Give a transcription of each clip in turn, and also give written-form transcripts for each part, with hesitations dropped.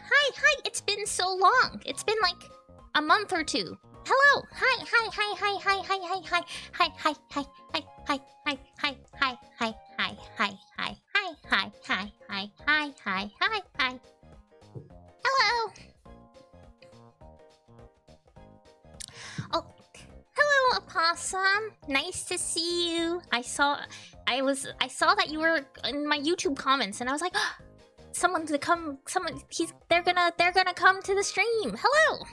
Hi. It's been so long. It's been like a month or two. Hello. Hi. Hello. Oh, hello, Opossum. Nice to see you. I saw that you were in my YouTube comments, and I was like, oh, they're gonna come to the stream. Hello.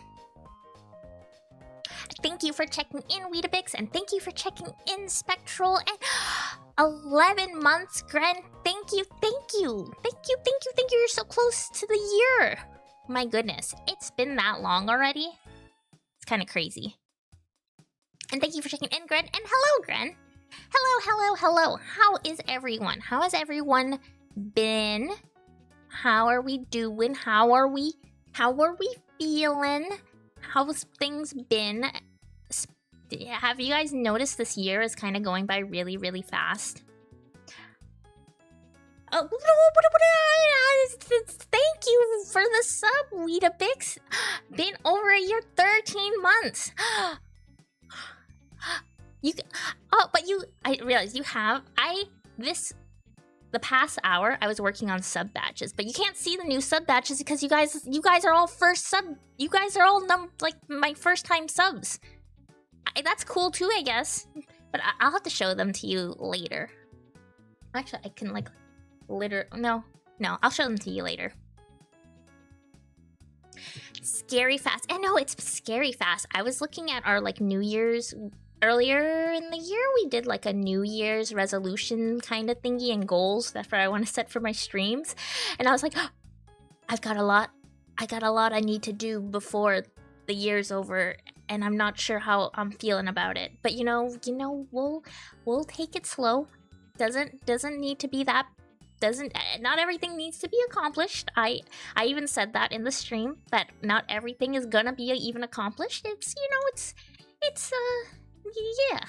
Thank you for checking in, Weetabix, and thank you for checking in, Spectral, and 11 months, Gren. Thank you. You're so close to the year. My goodness, it's been that long already. It's kind of crazy. And thank you for checking in, Gren. And hello, Gren. Hello. How is everyone? How has everyone been? How are we doing? How are we feeling? How's things been? Have you guys noticed this year is kind of going by really, really fast? Oh, thank you for the sub, Weetabix. Been over a year, 13 months. I realized you have. The past hour, I was working on sub batches, but you can't see the new sub batches because you guys are all first sub. You guys are all like my first time subs. That's cool too, I guess. But I'll have to show them to you later. Actually, I can like no, I'll show them to you later. Scary fast. I know it's scary fast. I was looking at our like New Year's. Earlier in the year, we did like a New Year's resolution kind of thingy and goals. That's what I want to set for my streams. And I was like, oh, I've got a lot. I need to do before the year's over, and I'm not sure how I'm feeling about it. But you know, we'll take it slow. Doesn't need to be that. Not everything needs to be accomplished. I even said that in the stream that not everything is gonna be even accomplished. It's yeah.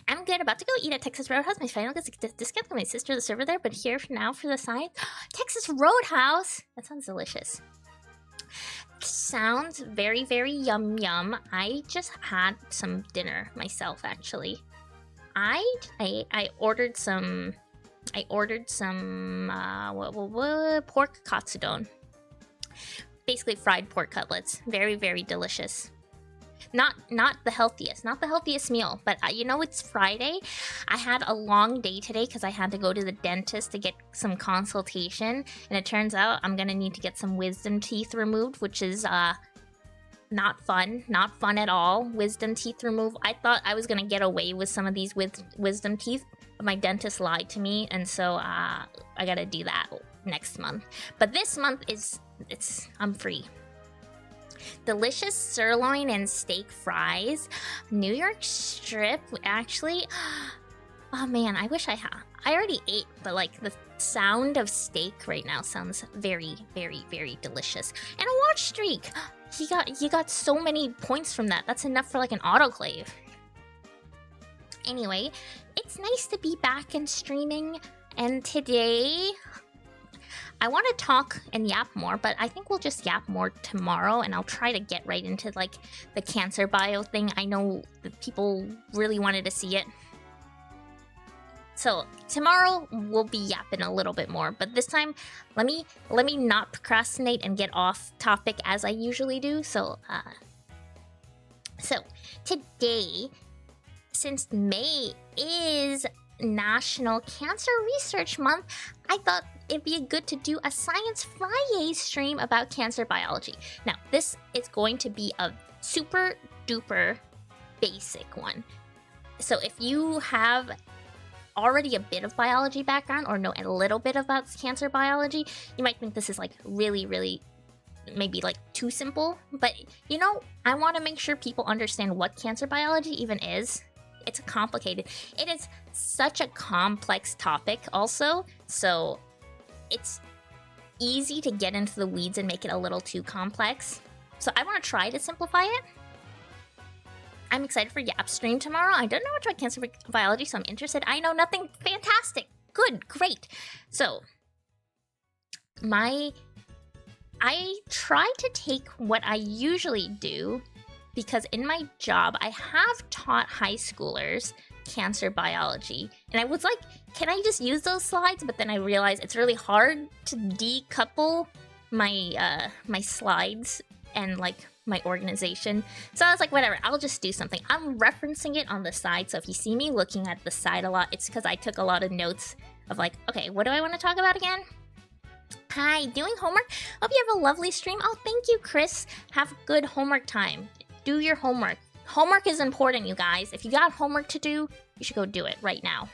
I'm good. About to go eat at Texas Roadhouse. My final discount for my sister, the server there, but here for now for the side. Texas Roadhouse! That sounds delicious. Sounds very, very yum. I just had some dinner myself, actually. I ordered some pork katsudon. Basically fried pork cutlets. Very, very delicious. Not the healthiest meal, but it's Friday. I had a long day today because I had to go to the dentist to get some consultation, and it turns out I'm gonna need to get some wisdom teeth removed, which is not fun at all. Wisdom teeth removed. I thought I was gonna get away with some of these wisdom teeth, but my dentist lied to me, and so I gotta do that next month. But this month I'm free. Delicious sirloin and steak fries. New York strip, actually. Oh man, I wish I already ate, but like the sound of steak right now sounds very, very, very delicious. And a watch streak. You got so many points from that. That's enough for like an autoclave. Anyway, it's nice to be back and streaming. And today, I want to talk and yap more, but I think we'll just yap more tomorrow, and I'll try to get right into like the cancer bio thing. I know that people really wanted to see it. So tomorrow we'll be yapping a little bit more, but this time let me not procrastinate and get off topic as I usually do. So today, since May is National Cancer Research Month, I thought it'd be good to do a Science friYAY stream about cancer biology. Now, this is going to be a super duper basic one. So if you have already a bit of biology background or know a little bit about cancer biology, you might think this is like really maybe like too simple. But you know, I want to make sure people understand what cancer biology even is. It's complicated. It is such a complex topic also, so it's easy to get into the weeds and make it a little too complex. So I want to try to simplify it. I'm excited for Yap stream tomorrow. I don't know much about cancer biology, so I'm interested. I know nothing. Fantastic. Good. Great. So I try to take what I usually do, because in my job, I have taught high schoolers cancer biology. And I was like, can I just use those slides? But then I realized it's really hard to decouple my my slides and like my organization. So I was like, whatever, I'll just do something. I'm referencing it on the side. So if you see me looking at the side a lot, it's because I took a lot of notes of like, okay, what do I want to talk about again? Hi, doing homework? Hope you have a lovely stream. Oh, thank you, Chris. Have good homework time. Do your homework. Homework is important, you guys. If you got homework to do, you should go do it right now.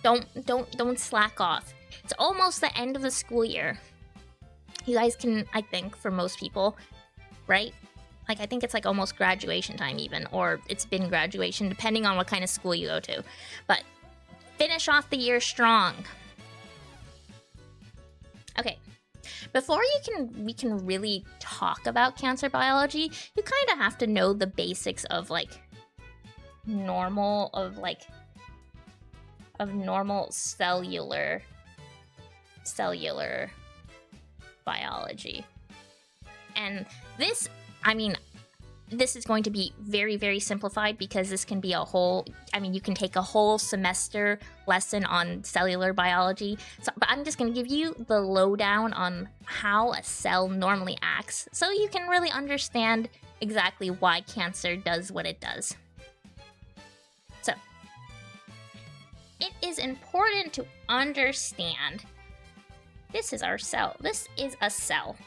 Don't slack off. It's almost the end of the school year. You guys can, I think, for most people, right? Like, I think it's like almost graduation time even, or it's been graduation, depending on what kind of school you go to. But finish off the year strong. Okay. Before we can really talk about cancer biology, you kind of have to know the basics of like normal cellular biology. And this, I mean, this is going to be very simplified because this can be a whole, I mean, you can take a whole semester lesson on cellular biology. So, but I'm just going to give you the lowdown on how a cell normally acts so you can really understand exactly why cancer does what it does. So, it is important to understand this is our cell. This is a cell.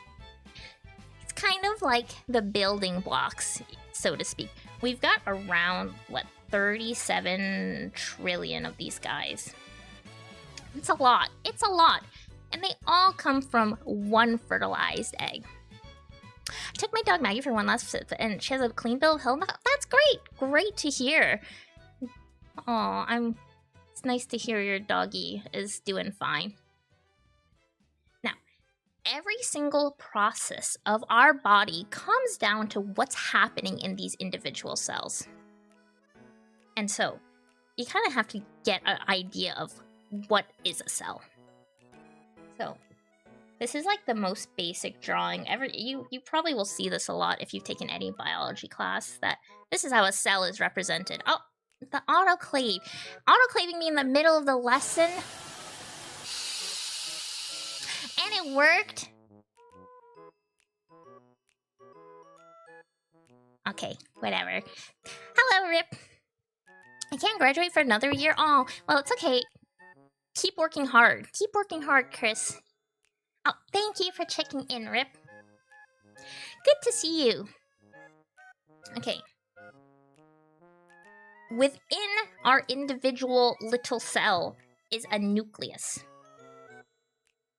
Kind of like the building blocks, so to speak. We've got around, 37 trillion of these guys. It's a lot. It's a lot. And they all come from one fertilized egg. I took my dog Maggie for one last sip, and she has a clean bill of health. That's great. Great to hear. Oh, it's nice to hear your doggy is doing fine. Every single process of our body comes down to what's happening in these individual cells. And so, you kind of have to get an idea of what is a cell. So, this is like the most basic drawing ever. You probably will see this a lot if you've taken any biology class, that this is how a cell is represented. Oh, the autoclave. Autoclaving me in the middle of the lesson. And it worked. Okay, whatever. Hello, Rip. I can't graduate for another year. Oh, well, it's okay. Keep working hard. Keep working hard, Chris. Oh, thank you for checking in, Rip. Good to see you. Okay. Within our individual little cell is a nucleus.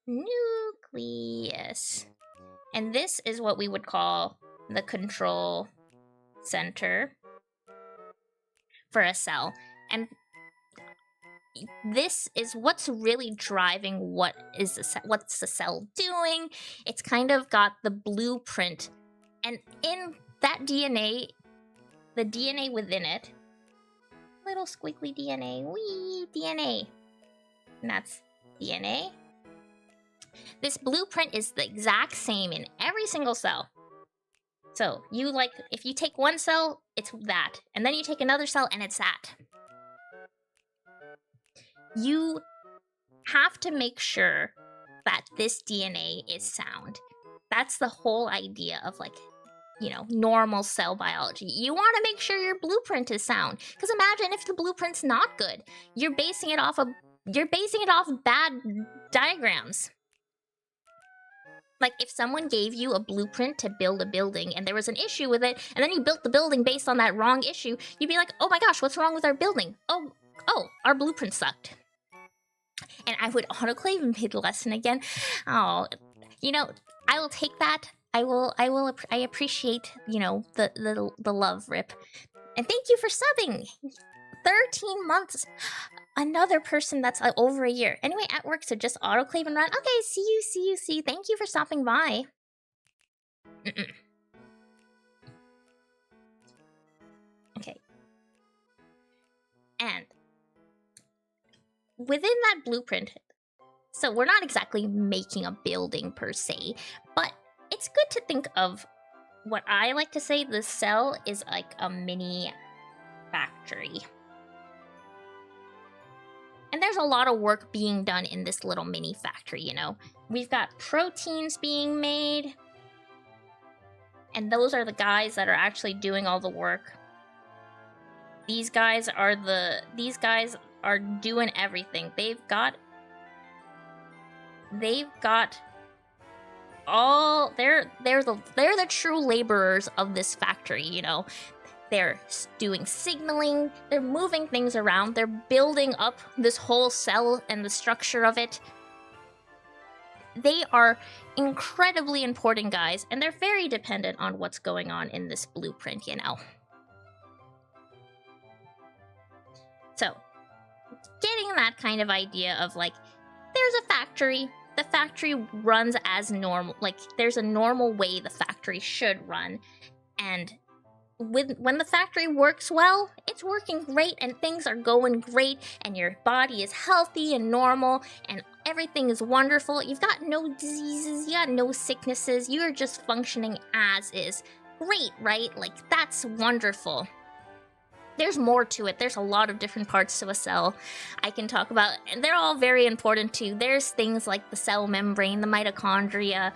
Nucleus. And this is what we would call the control center for a cell. And this is what's really driving what's the cell doing. It's kind of got the blueprint. And in that DNA, the DNA within it, little squiggly DNA, wee DNA. And that's DNA. This blueprint is the exact same in every single cell. So, if you take one cell, it's that. And then you take another cell, and it's that. You have to make sure that this DNA is sound. That's the whole idea of, normal cell biology. You want to make sure your blueprint is sound. Because imagine if the blueprint's not good. You're basing it off bad diagrams. Like, if someone gave you a blueprint to build a building and there was an issue with it, and then you built the building based on that wrong issue, you'd be like, oh my gosh, what's wrong with our building? Oh, our blueprint sucked. And I would autoclave mid-lesson again. Oh, I will take that. I appreciate, the love, Rip. And thank you for subbing. 13 months. Another person that's over a year. Anyway, at work, so just autoclave and run. Okay, see you. Thank you for stopping by. Okay. And within that blueprint, so we're not exactly making a building per se, but it's good to think of what I like to say, the cell is like a mini factory. And there's a lot of work being done in this little mini factory, We've got proteins being made. And those are the guys that are actually doing all the work. These guys are doing everything. They're the true laborers of this factory, They're doing signaling, they're moving things around, they're building up this whole cell and the structure of it. They are incredibly important guys, and they're very dependent on what's going on in this blueprint, So, getting that kind of idea of, like, there's a factory, the factory runs as normal, like, there's a normal way the factory should run, and when the factory works well, it's working great and things are going great and your body is healthy and normal and everything is wonderful. You've got no diseases, you got no sicknesses, you're just functioning as is. Great, right? Like, that's wonderful. There's more to it. There's a lot of different parts to a cell I can talk about, and they're all very important too. There's things like the cell membrane, the mitochondria.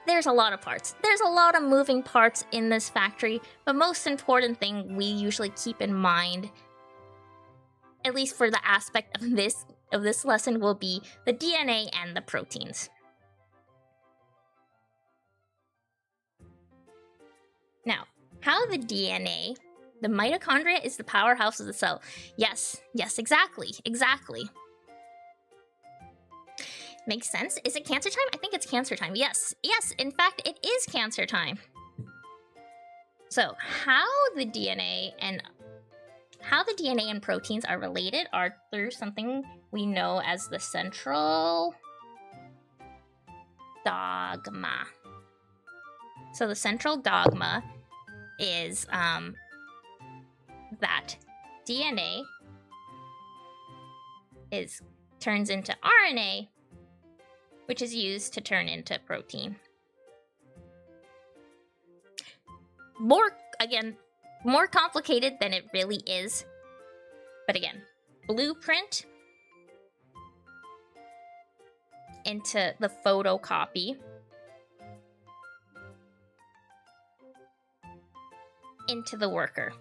There's a lot of parts. There's a lot of moving parts in this factory, but most important thing we usually keep in mind, at least for the aspect of this lesson, will be the DNA and the proteins. Now, how the DNA, the mitochondria is the powerhouse of the cell. Yes, exactly. Makes sense. Is it cancer time? I think it's cancer time. Yes, in fact, it is cancer time. So, how the DNA and proteins are related are through something we know as the central dogma. So, the central dogma is that DNA turns into RNA, which is used to turn into protein. More complicated than it really is. But again, blueprint into the photocopy into the worker.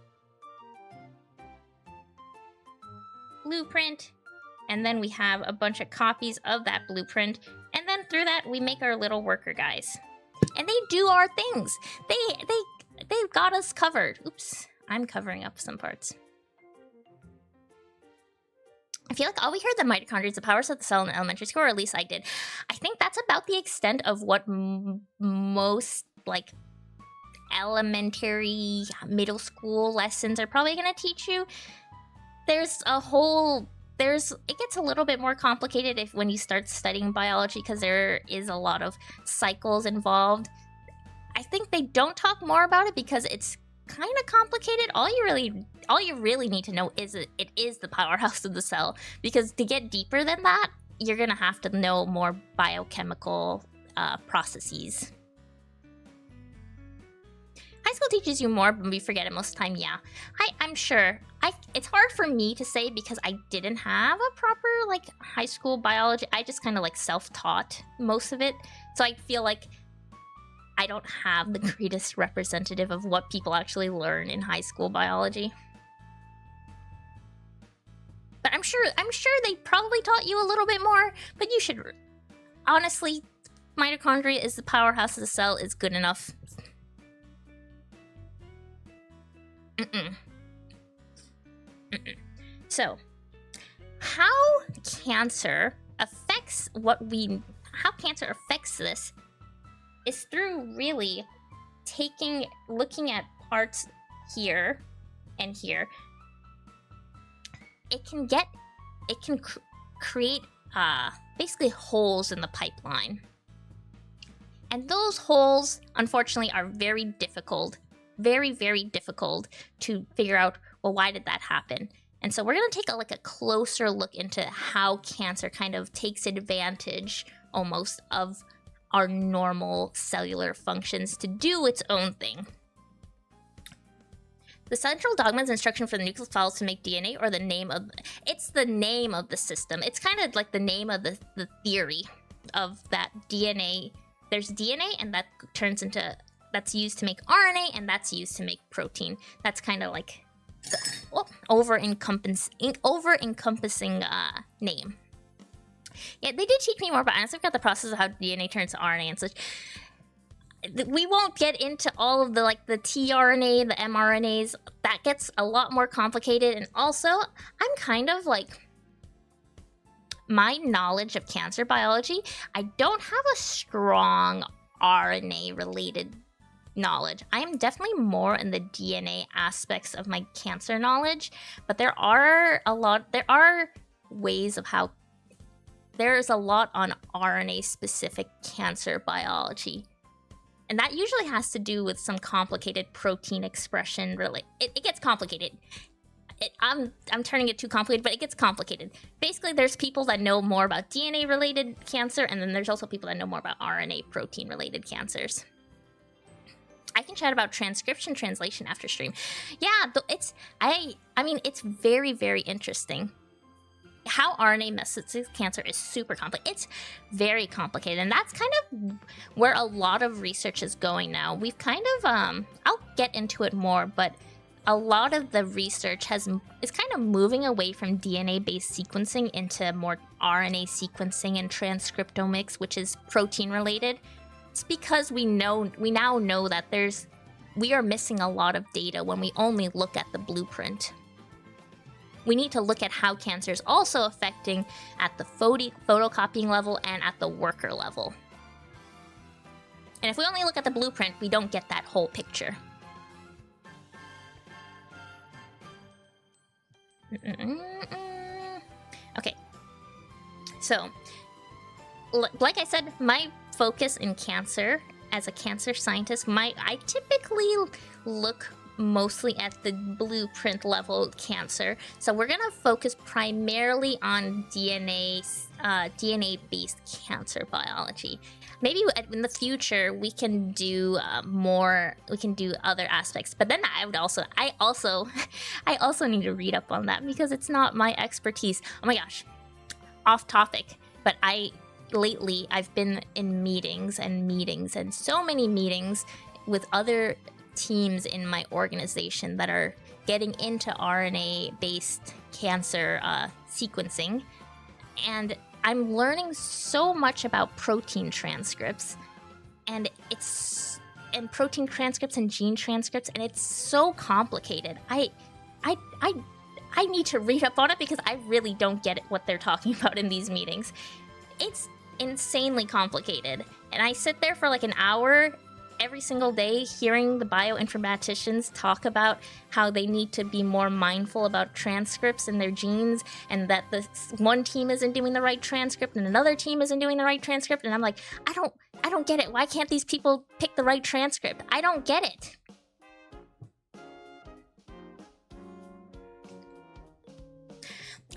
Blueprint, and then we have a bunch of copies of that blueprint, and then through that we make our little worker guys. And they do our things. They've got us covered. Oops, I'm covering up some parts. I feel like all we heard the mitochondria is the powers of the cell in elementary school, or at least I did. I think that's about the extent of what most, like, elementary, middle school lessons are probably going to teach you. It gets a little bit more complicated when you start studying biology, because there is a lot of cycles involved. I think they don't talk more about it because it's kind of complicated. All you really need to know is it is the powerhouse of the cell, because to get deeper than that, you're gonna have to know more biochemical processes. High school teaches you more, but we forget it most of the time. Yeah, I'm sure. It's hard for me to say because I didn't have a proper, like, high school biology. I just kind of, like, self-taught most of it, so I feel like I don't have the greatest representative of what people actually learn in high school biology. But I'm sure they probably taught you a little bit more, but you should... Honestly, mitochondria is the powerhouse of the cell is good enough. So, how cancer affects this is through really looking at parts here and here. It can create basically holes in the pipeline. And those holes, unfortunately, are very difficult, very, very difficult to figure out, well, why did that happen? And so we're going to take a closer look into how cancer kind of takes advantage almost of our normal cellular functions to do its own thing. The central dogma is instruction for the nucleophiles to make DNA, or the name of... It's the name of the system. It's kind of like the name of the theory of that DNA. There's DNA, and that turns into... That's used to make RNA, and that's used to make protein. That's kind of like the over-encompassing name. Yeah, they did teach me more, but honestly, I've got the process of how DNA turns to RNA and such. We won't get into all of the tRNA, the mRNAs. That gets a lot more complicated. And also, I'm kind of my knowledge of cancer biology, I don't have a strong RNA-related knowledge. I am definitely more in the DNA aspects of my cancer knowledge, but there are ways of how... There's a lot on RNA-specific cancer biology. And that usually has to do with some complicated protein expression. Really, it gets complicated. I'm turning it too complicated, but it gets complicated. Basically, there's people that know more about DNA-related cancer, and then there's also people that know more about RNA protein-related cancers. I can chat about transcription translation after stream. Yeah, I mean, it's very, very interesting. How RNA messes with cancer is super complex. It's very complicated, and that's kind of where a lot of research is going now. We've kind of, I'll get into it more, but a lot of the research is kind of moving away from DNA-based sequencing into more RNA sequencing and transcriptomics, which is protein-related. It's because we now know that we are missing a lot of data when we only look at the blueprint. We need to look at how cancer is also affecting at the photocopying level and at the worker level. And if we only look at the blueprint, we don't get that whole picture. Okay. So, like I said, my focus in cancer, as a cancer scientist, I typically look mostly at the blueprint level cancer. So we're gonna focus primarily on DNA-based cancer biology. Maybe in the future we can do more. We can do other aspects. But then I also need to read up on that because it's not my expertise. Oh my gosh, off topic. But lately I've been in meetings and so many meetings with other teams in my organization that are getting into RNA-based cancer sequencing, and I'm learning so much about protein transcripts, and protein transcripts and gene transcripts, and it's so complicated. I need to read up on it because I really don't get what they're talking about in these meetings. It's insanely complicated, and I sit there for an hour every single day hearing the bioinformaticians talk about how they need to be more mindful about transcripts in their genes, and that this one team isn't doing the right transcript and another team isn't doing the right transcript, and I'm like, I don't get it. Why can't these people pick the right transcript? I don't get it.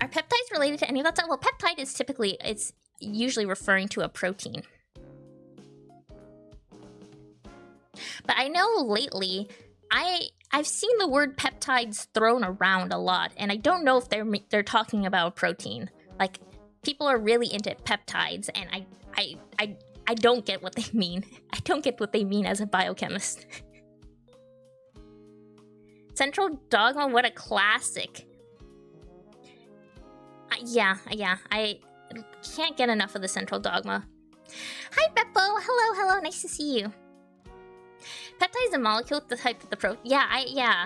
Are peptides related to any of that stuff? Well, peptide is it's usually referring to a protein. But I know lately, I've seen the word peptides thrown around a lot, and I don't know if they're talking about a protein. People are really into peptides, and I don't get what they mean. I don't get what they mean as a biochemist. Central Dogma, what a classic. Yeah, I can't get enough of the Central Dogma. Hi, Beppo. Hello, nice to see you. Peptide is a molecule with the type of the protein. Yeah,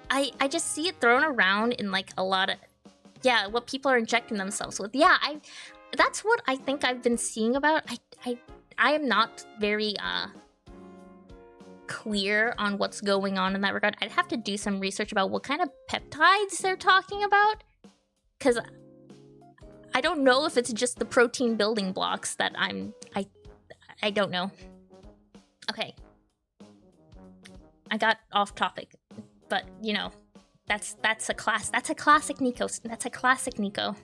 I just see it thrown around in like a lot of, what people are injecting themselves with. Yeah, that's what I think I've been seeing about. I am not very clear on what's going on in that regard. I'd have to do some research about what kind of peptides they're talking about, because I don't know if it's just the protein building blocks that I don't know. Okay. I got off topic, but you know, that's a classic Nico. That's a classic Nico.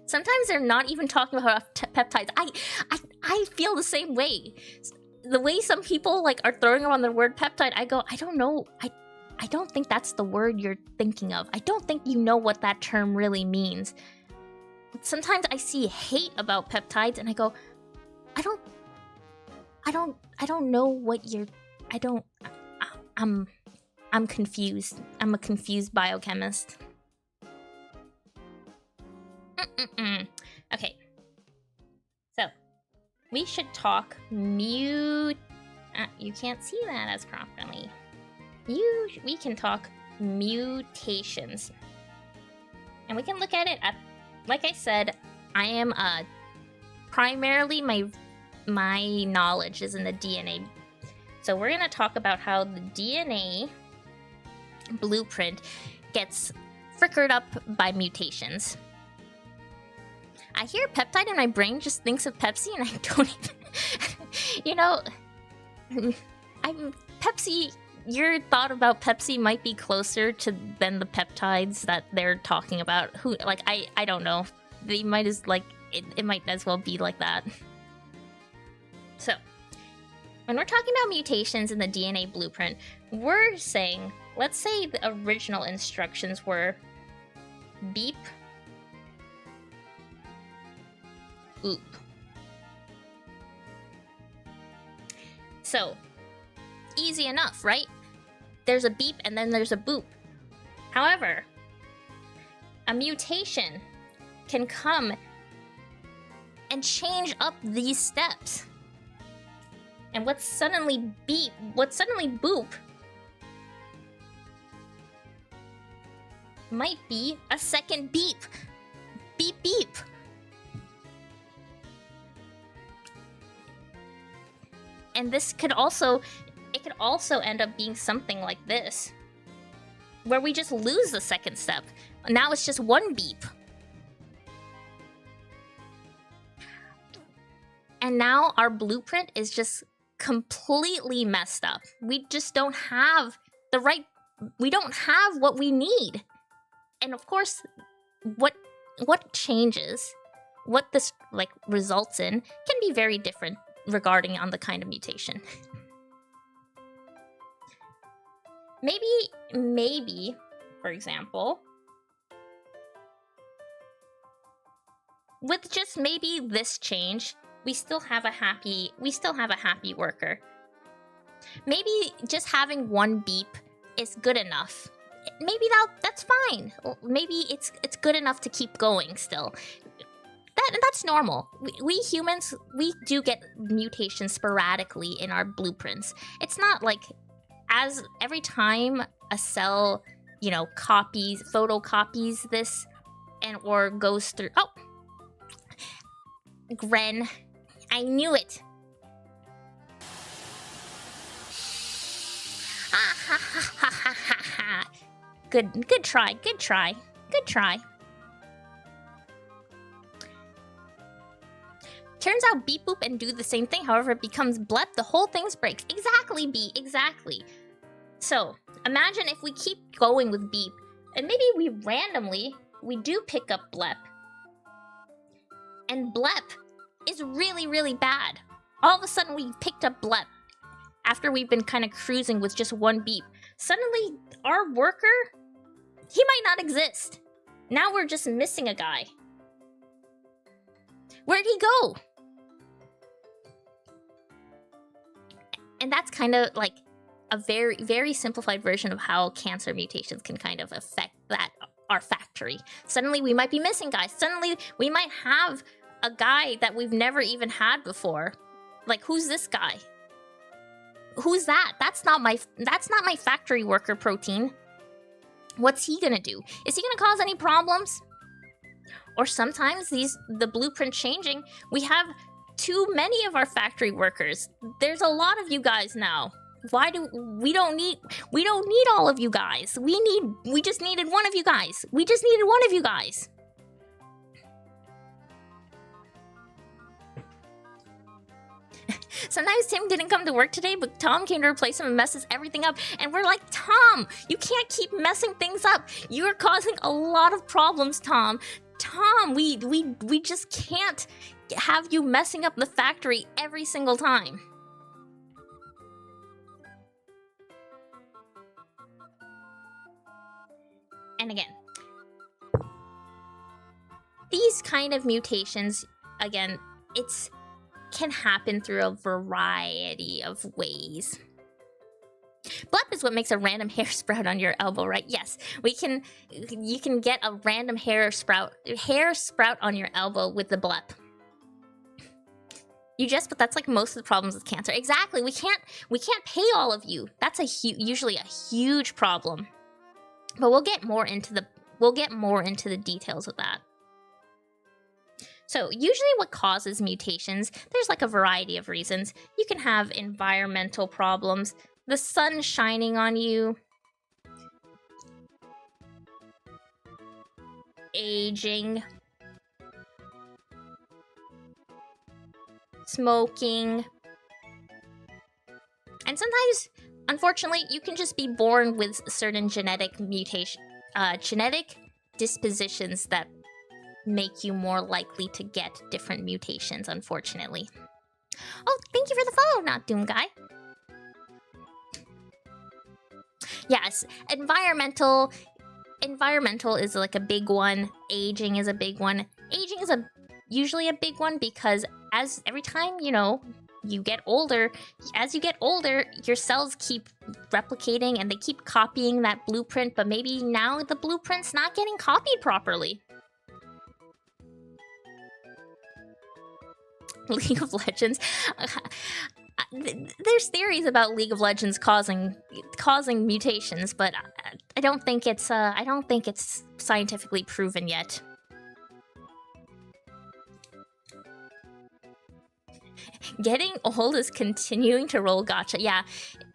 Sometimes they're not even talking about peptides. I feel the same way. The way some people like are throwing around the word peptide, I go, I don't know. I don't think that's the word you're thinking of. I don't think you know what that term really means. Sometimes I see hate about peptides and I go, I don't know what you're, I'm confused. I'm a confused biochemist. Okay. So, we should talk you can't see that as properly. We can talk mutations. And we can look at it at, like I said, I am primarily my knowledge is in the DNA. So we're going to talk about how the DNA blueprint gets frickered up by mutations. I hear peptide and my brain just thinks of Pepsi and I don't even... you know, Pepsi... Your thought about Pepsi might be closer to than the peptides that they're talking about. Who, like, I don't know. They might as, like, it might as well be like that. So, when we're talking about mutations in the DNA blueprint, we're saying, let's say the original instructions were beep, oop. So, easy enough, right? There's a beep and then there's a boop. However, a mutation can come and change up these steps. And what's suddenly boop might be a second beep. Beep beep. And this could also end up being something like this, where we just lose the second step. Now it's just one beep. And now our blueprint is just completely messed up. We just don't have we don't have what we need. And of course, what changes, what this like results in can be very different regarding on the kind of mutation. Maybe, for example, with just maybe this change, we still have a happy worker. Maybe just having one beep is good enough. Maybe that's fine. Maybe it's good enough to keep going still. That's normal. We humans, we do get mutations sporadically in our blueprints. It's not like as every time a cell, you know, photocopies this and or goes through. Oh, Gren, I knew it. Good try. Turns out beep boop and do the same thing, however it becomes blep, the whole thing breaks. Exactly, B, exactly. So, imagine if we keep going with beep, and maybe we do pick up blep. And blep is really, really bad. All of a sudden we picked up blep after we've been kind of cruising with just one beep. Suddenly, our worker, he might not exist. Now we're just missing a guy. Where'd he go? And that's kind of like a very, very simplified version of how cancer mutations can kind of affect our factory. Suddenly we might be missing guys. Suddenly we might have a guy that we've never even had before. Like, who's this guy? Who's that? That's not my factory worker protein. What's he gonna do? Is he gonna cause any problems? Or sometimes the blueprint changing, we have too many of our factory workers. There's a lot of you guys now. We don't need all of you guys. We just needed one of you guys. We just needed one of you guys. Sometimes Tim didn't come to work today, but Tom came to replace him and messes everything up. And we're like, Tom, you can't keep messing things up. You're causing a lot of problems, Tom. Tom, we just can't have you messing up the factory every single time. And again, these kind of mutations, again, can happen through a variety of ways. Blep is what makes a random hair sprout on your elbow, right? Yes, you can get a random hair sprout on your elbow with the blep. But that's like most of the problems with cancer. Exactly, we can't pay all of you. That's usually a huge problem. But we'll get more into the details of that. So usually what causes mutations, there's like a variety of reasons. You can have environmental problems, the sun shining on you, aging, smoking, and sometimes, unfortunately, you can just be born with certain genetic dispositions that make you more likely to get different mutations, unfortunately. Oh, thank you for the follow, Not Doom Guy. Yes, environmental is like a big one. Aging is a big one. Aging is usually a big one because every time, you get older, your cells keep replicating and they keep copying that blueprint, but maybe now the blueprint's not getting copied properly. League of Legends. There's theories about League of Legends causing mutations, but I don't think it's scientifically proven yet. Getting old is continuing to roll gacha. Yeah,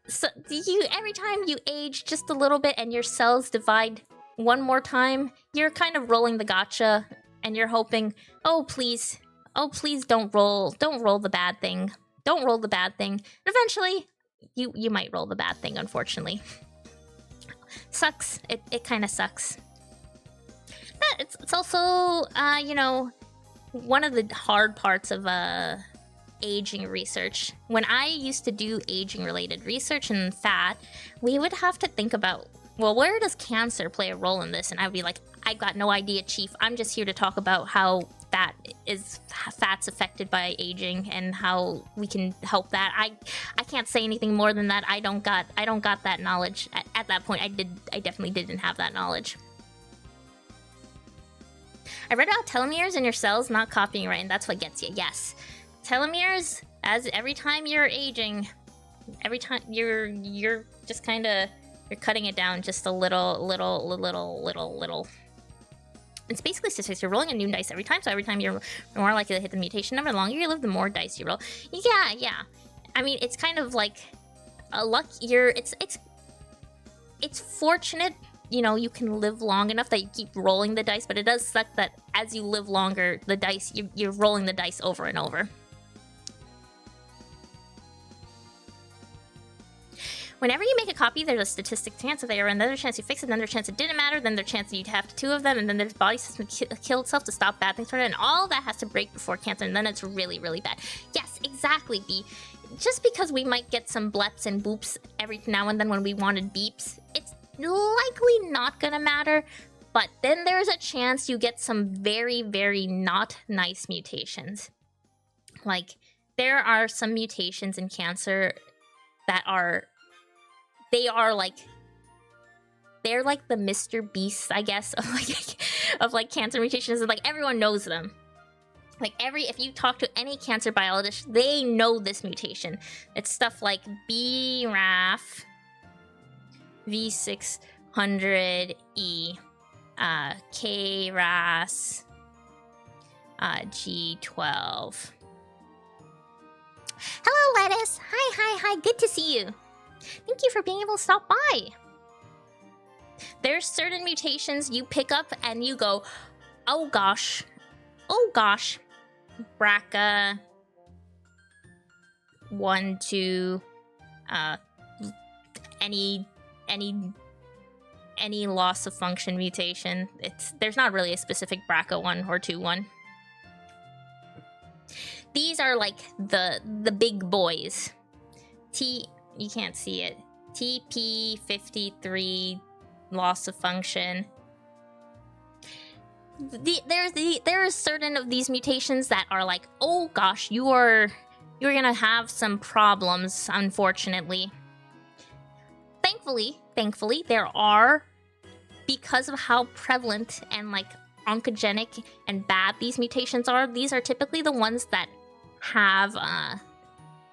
so every time you age just a little bit and your cells divide one more time, you're kind of rolling the gacha, and you're hoping, oh please, don't roll the bad thing. Don't roll the bad thing. And eventually, you might roll the bad thing, unfortunately. Sucks. It kind of sucks. But it's also, one of the hard parts of aging research. When I used to do aging-related research and fat, we would have to think about, well, where does cancer play a role in this? And I would be like, I got no idea, Chief. I'm just here to talk about how fat's affected by aging and how we can help that. I can't say anything more than that. I don't got that knowledge. At that point, I definitely didn't have that knowledge. I read about telomeres in your cells not copying right, and that's what gets you. Yes. Telomeres, every time you're aging, every time you're just kind of, you're cutting it down just a little. It's basically statistics. You're rolling a new dice every time, so every time you're more likely to hit the mutation number. The longer you live, the more dice you roll. Yeah. I mean, it's kind of like a luck. It's fortunate, you can live long enough that you keep rolling the dice, but it does suck that as you live longer, the dice you're rolling the dice over and over. Whenever you make a copy, there's a statistic chance of error, and then there's a chance you fix it, then there's a chance it didn't matter, then there's a chance you'd have two of them, and then there's body system kill itself to stop bad things from it, and all that has to break before cancer, and then it's really, really bad. Yes, exactly, B. Just because we might get some bleps and boops every now and then when we wanted beeps, it's likely not gonna matter, But then there's a chance you get some very, very not nice mutations. Like, there are some mutations in cancer that are... they're like the Mr. Beast, I guess, of like cancer mutations. And like everyone knows them. Like if you talk to any cancer biologist, they know this mutation. It's stuff like BRAF V600E, KRAS G12. Hello, Lettuce. Hi. Good to see you. Thank you for being able to stop by. There's certain mutations you pick up and you go, oh gosh, BRCA 1, 2, any loss of function mutation. There's not really a specific BRCA 1 or 2 one. These are like the big boys. You can't see it. TP53 loss of function. There are certain of these mutations that are like, oh gosh, you're gonna have some problems, unfortunately. Thankfully, there are, because of how prevalent and like oncogenic and bad these mutations are, these are typically the ones that have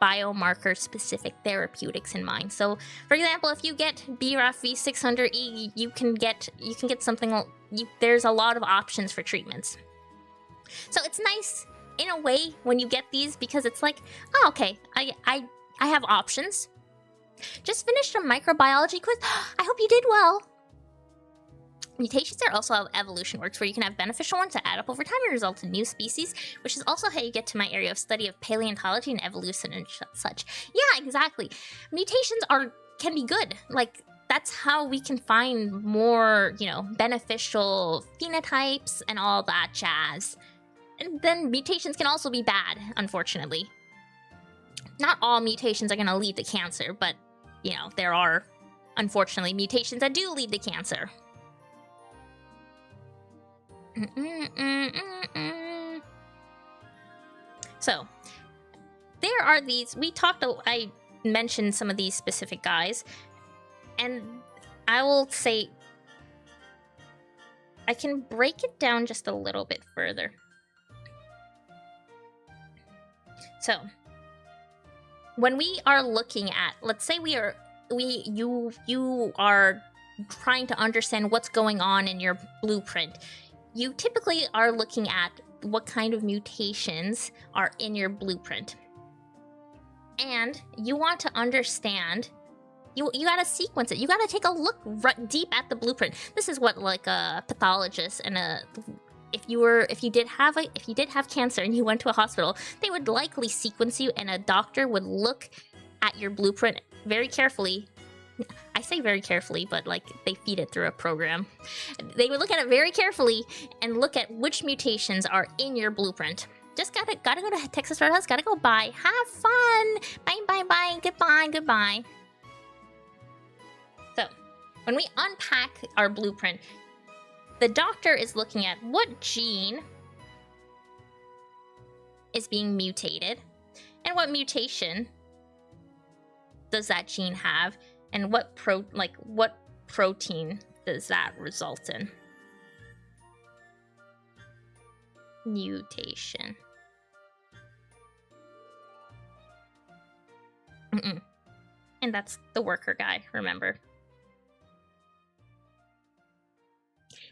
biomarker-specific therapeutics in mind. So, for example, if you get BRAF V600E, you can get something. There's a lot of options for treatments. So it's nice in a way when you get these, because it's like, oh, okay, I have options. Just finished a microbiology quiz. I hope you did well. Mutations are also how evolution works, where you can have beneficial ones that add up over time and result in new species, which is also how you get to my area of study of paleontology and evolution and such. Yeah, exactly. Mutations can be good. Like, that's how we can find more, beneficial phenotypes and all that jazz. And then mutations can also be bad, unfortunately. Not all mutations are going to lead to cancer, but, there are, unfortunately, mutations that do lead to cancer. So, there are these, I mentioned some of these specific guys, and I will say, I can break it down just a little bit further. So, when we are looking at, let's say you are trying to understand what's going on in your blueprint, you typically are looking at what kind of mutations are in your blueprint. And you want to understand, you gotta sequence it. You gotta take a look deep at the blueprint. This is what like a pathologist and if you did have cancer and you went to a hospital, they would likely sequence you, and a doctor would look at your blueprint very carefully. I say very carefully, but like they feed it through a program. They would look at it very carefully and look at which mutations are in your blueprint. Just gotta go to Texas Roadhouse, gotta go bye. Have fun! Bye, goodbye. So, when we unpack our blueprint, the doctor is looking at what gene is being mutated, and what mutation does that gene have, and what protein does that result in? Mutation. And that's the worker guy, remember?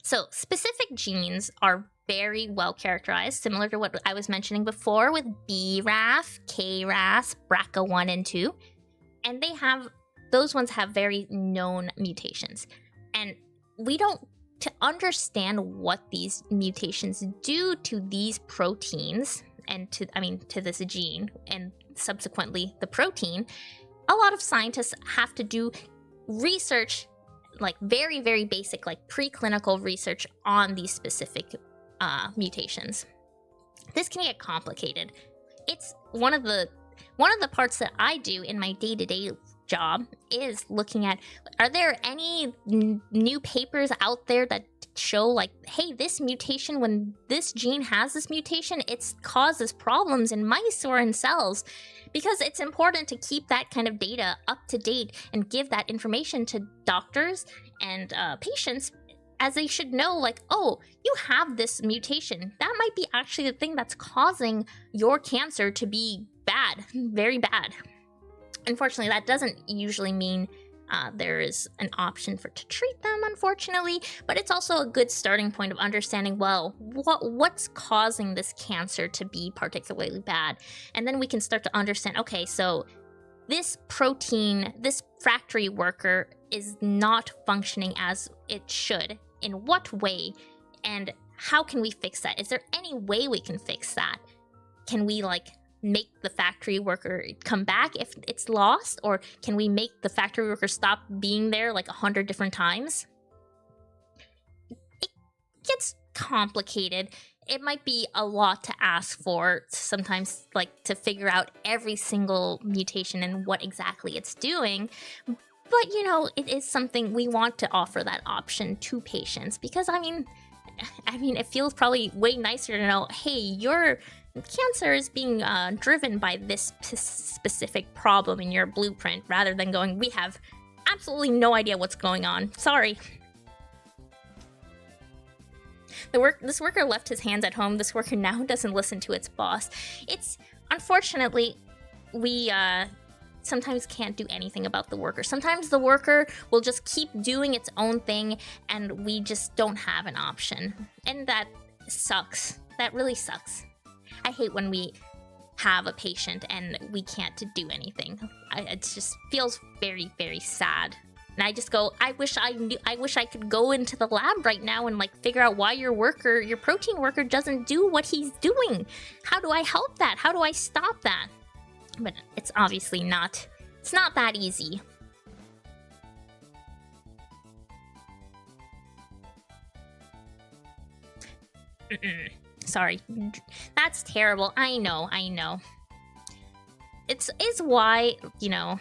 So, specific genes are very well characterized, similar to what I was mentioning before with BRAF, KRAS, BRCA1 and 2. And those ones have very known mutations. And to understand what these mutations do to these proteins, and to this gene, and subsequently the protein, a lot of scientists have to do research, like very, very basic, like preclinical research on these specific mutations. This can get complicated. It's one of the parts that I do in my day-to-day job is looking at, are there any new papers out there that show like, hey, this mutation, when this gene has this mutation, it causes problems in mice or in cells. Because it's important to keep that kind of data up to date and give that information to doctors and patients, as they should know, like, oh, you have this mutation. That might be actually the thing that's causing your cancer to be bad, very bad. Unfortunately, that doesn't usually mean there is an option to treat them, unfortunately, but it's also a good starting point of understanding, well, what's causing this cancer to be particularly bad. And then we can start to understand, okay, so this protein, this factory worker is not functioning as it should. In what way? And how can we fix that? Is there any way we can fix that? Can we, like, make the factory worker come back if it's lost? Or can we make the factory worker stop being there like 100 different times? It gets complicated. It might be a lot to ask for sometimes, like, to figure out every single mutation and what exactly it's doing. But, you know, it is something we want to offer that option to patients, because, I mean, it feels probably way nicer to know, hey, your cancer is being driven by this specific problem in your blueprint, rather than going, we have absolutely no idea what's going on. Sorry. This worker left his hands at home. This worker now doesn't listen to its boss. It's, unfortunately, we sometimes can't do anything about the worker. Sometimes the worker will just keep doing its own thing, and we just don't have an option. And that sucks. That really sucks. I hate when we have a patient and we can't do anything. It just feels very, very sad. And I just go, I wish I could go into the lab right now and, like, figure out why your protein worker doesn't do what he's doing. How do I help that? How do I stop that? But it's obviously not. It's not that easy. Sorry. That's terrible. I know. It's why, you know,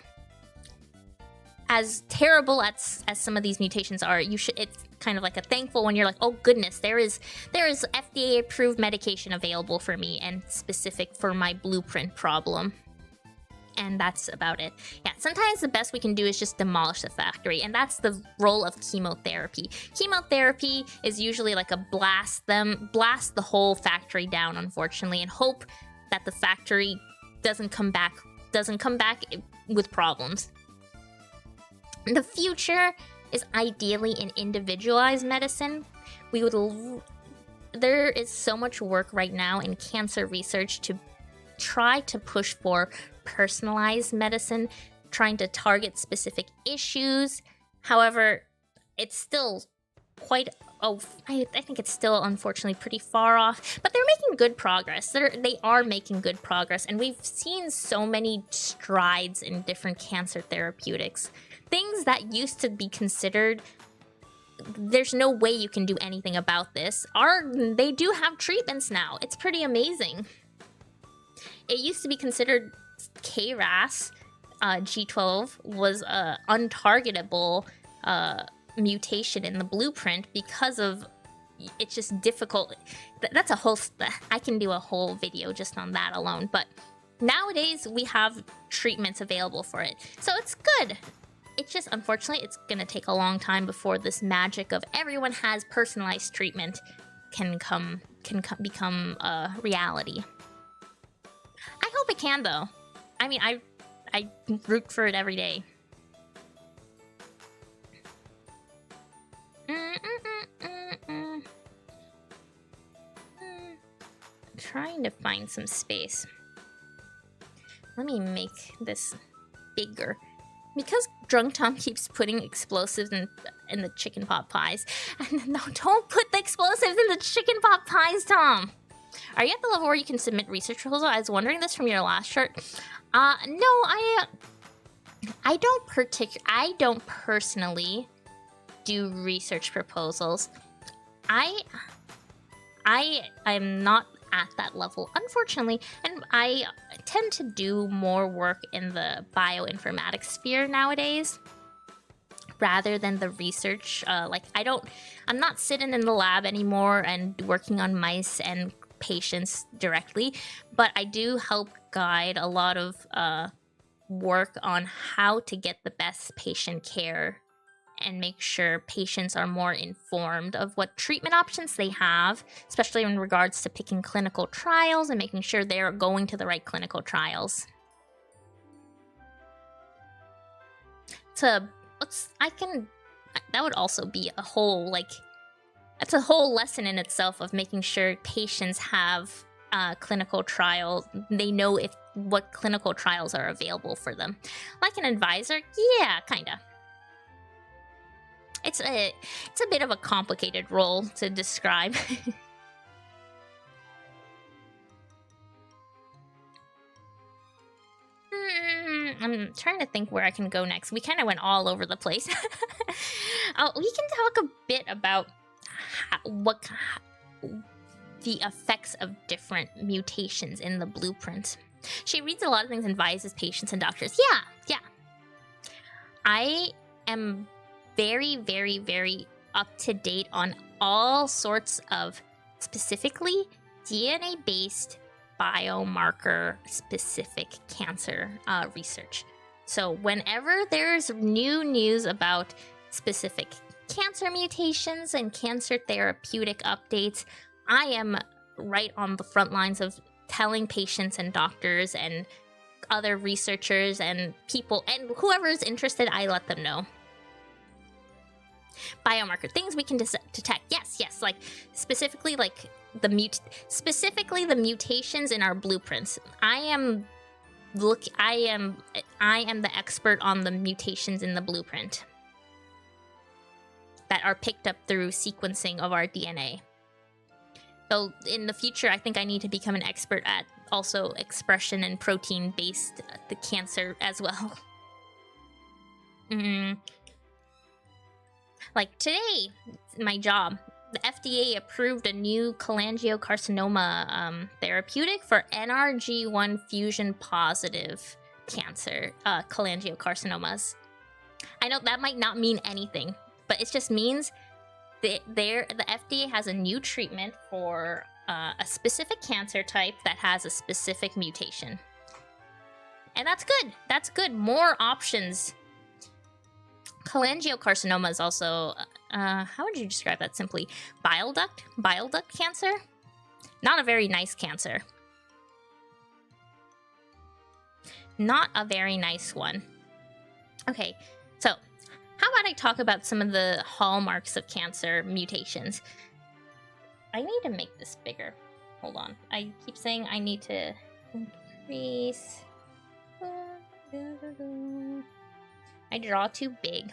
as terrible as some of these mutations are, it's kind of like a thankful when you're like, oh goodness, there is FDA approved medication available for me and specific for my blueprint problem. And that's about it. Yeah, sometimes the best we can do is just demolish the factory, and that's the role of chemotherapy. Chemotherapy is usually like a blast the whole factory down, unfortunately, and hope that the factory doesn't come back with problems. The future is ideally in individualized medicine. There is so much work right now in cancer research to try to push for personalized medicine, trying to target specific issues. However, it's still quite, I think it's still unfortunately pretty far off, but they're making good progress. They are making good progress, and we've seen so many strides in different cancer therapeutics. Things that used to be considered, there's no way you can do anything about this, they do have treatments now. It's pretty amazing. It used to be considered KRAS, G12, was a untargetable mutation in the blueprint because of it's just difficult. That's a whole, I can do a whole video just on that alone, but nowadays we have treatments available for it, so it's good. It's just, unfortunately, it's gonna take a long time before this magic of everyone has personalized treatment can become a reality. I hope it can, though. I mean, I root for it every day. I'm trying to find some space. Let me make this bigger. Because Drunk Tom keeps putting explosives in the chicken pot pies. No, don't put the explosives in the chicken pot pies, Tom! Are you at the level where you can submit research proposals? I was wondering this from your last shirt. No, I don't personally do research proposals. I'm not at that level, unfortunately, and I tend to do more work in the bioinformatics sphere nowadays. rather than the research. Like I'm not sitting in the lab anymore and working on mice and patients directly, but I do help guide a lot of work on how to get the best patient care and make sure patients are more informed of what treatment options they have, especially in regards to picking clinical trials and making sure they're going to the right clinical trials. That would also be a whole, like, that's a whole lesson in itself of making sure patients have clinical trial. They know what clinical trials are available for them. Like an advisor, yeah, kinda. It's a bit of a complicated role to describe. I'm trying to think where I can go next. We kind of went all over the place. We can talk a bit about the effects of different mutations in the blueprint. She reads a lot of things and advises patients and doctors. Yeah. I am very, very, very up to date on all sorts of specifically DNA-based biomarker-specific cancer research. So whenever there's new news about specific cancer mutations and cancer therapeutic updates, I am right on the front lines of telling patients and doctors and other researchers and people and whoever is interested, I let them know. Biomarker things we can detect. Yes, like specifically like the mutations in our blueprints. I am the expert on the mutations in the blueprint that are picked up through sequencing of our DNA. So in the future, I think I need to become an expert at also expression and protein-based the cancer as well. Like today, my job, the FDA approved a new cholangiocarcinoma therapeutic for NRG1 fusion positive cancer, cholangiocarcinomas. I know that might not mean anything, but it just means that the FDA has a new treatment for a specific cancer type that has a specific mutation. And that's good. That's good. More options. Cholangiocarcinoma is also, how would you describe that simply? Bile duct cancer? Not a very nice cancer. Not a very nice one. Okay, so how about I talk about some of the hallmarks of cancer mutations? I need to make this bigger. Hold on. I keep saying I need to increase. I draw too big.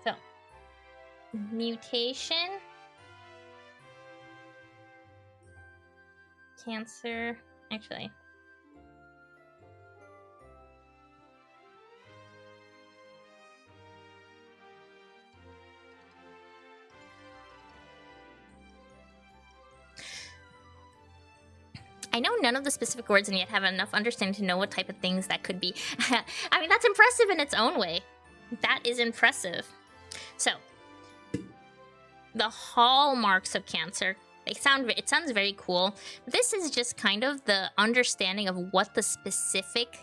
So, mutation, cancer, actually. I know none of the specific words and yet have enough understanding to know what type of things that could be. I mean, that's impressive in its own way. That is impressive. So, the hallmarks of cancer, it sounds very cool. This is just kind of the understanding of what the specific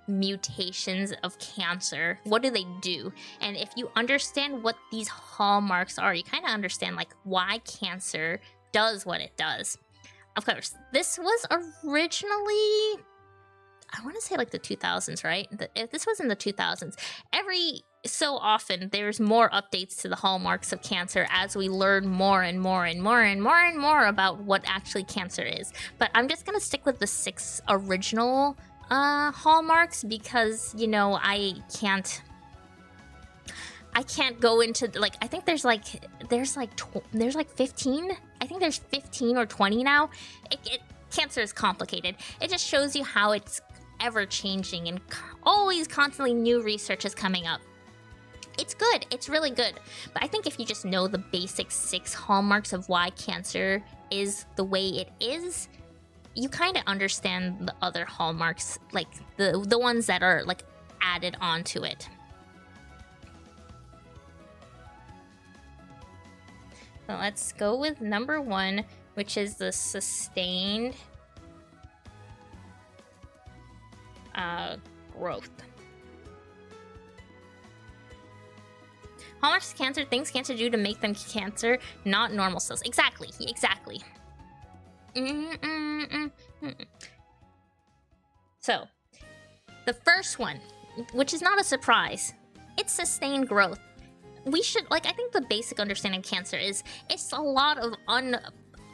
mutations of cancer, what do they do? And if you understand what these hallmarks are, you kind of understand like why cancer does what it does. Of course, this was originally, I want to say like the 2000s, right? If this was in the 2000s, every so often there's more updates to the hallmarks of cancer as we learn more and more and more and more and more about what actually cancer is. But I'm just going to stick with the 6 original hallmarks because, you know, I can't go into like, I think there's like 15. I think there's 15 or 20 now. Cancer is complicated. It just shows you how it's ever changing and always constantly new research is coming up. It's good. It's really good. But I think if you just know the basic 6 hallmarks of why cancer is the way it is, you kind of understand the other hallmarks, like the ones that are like added onto it. So let's go with number 1, which is the sustained growth. How much things cancer do to make them cancer, not normal cells? Exactly. So, the first one, which is not a surprise, it's sustained growth. We should, like, I think the basic understanding of cancer is it's a lot of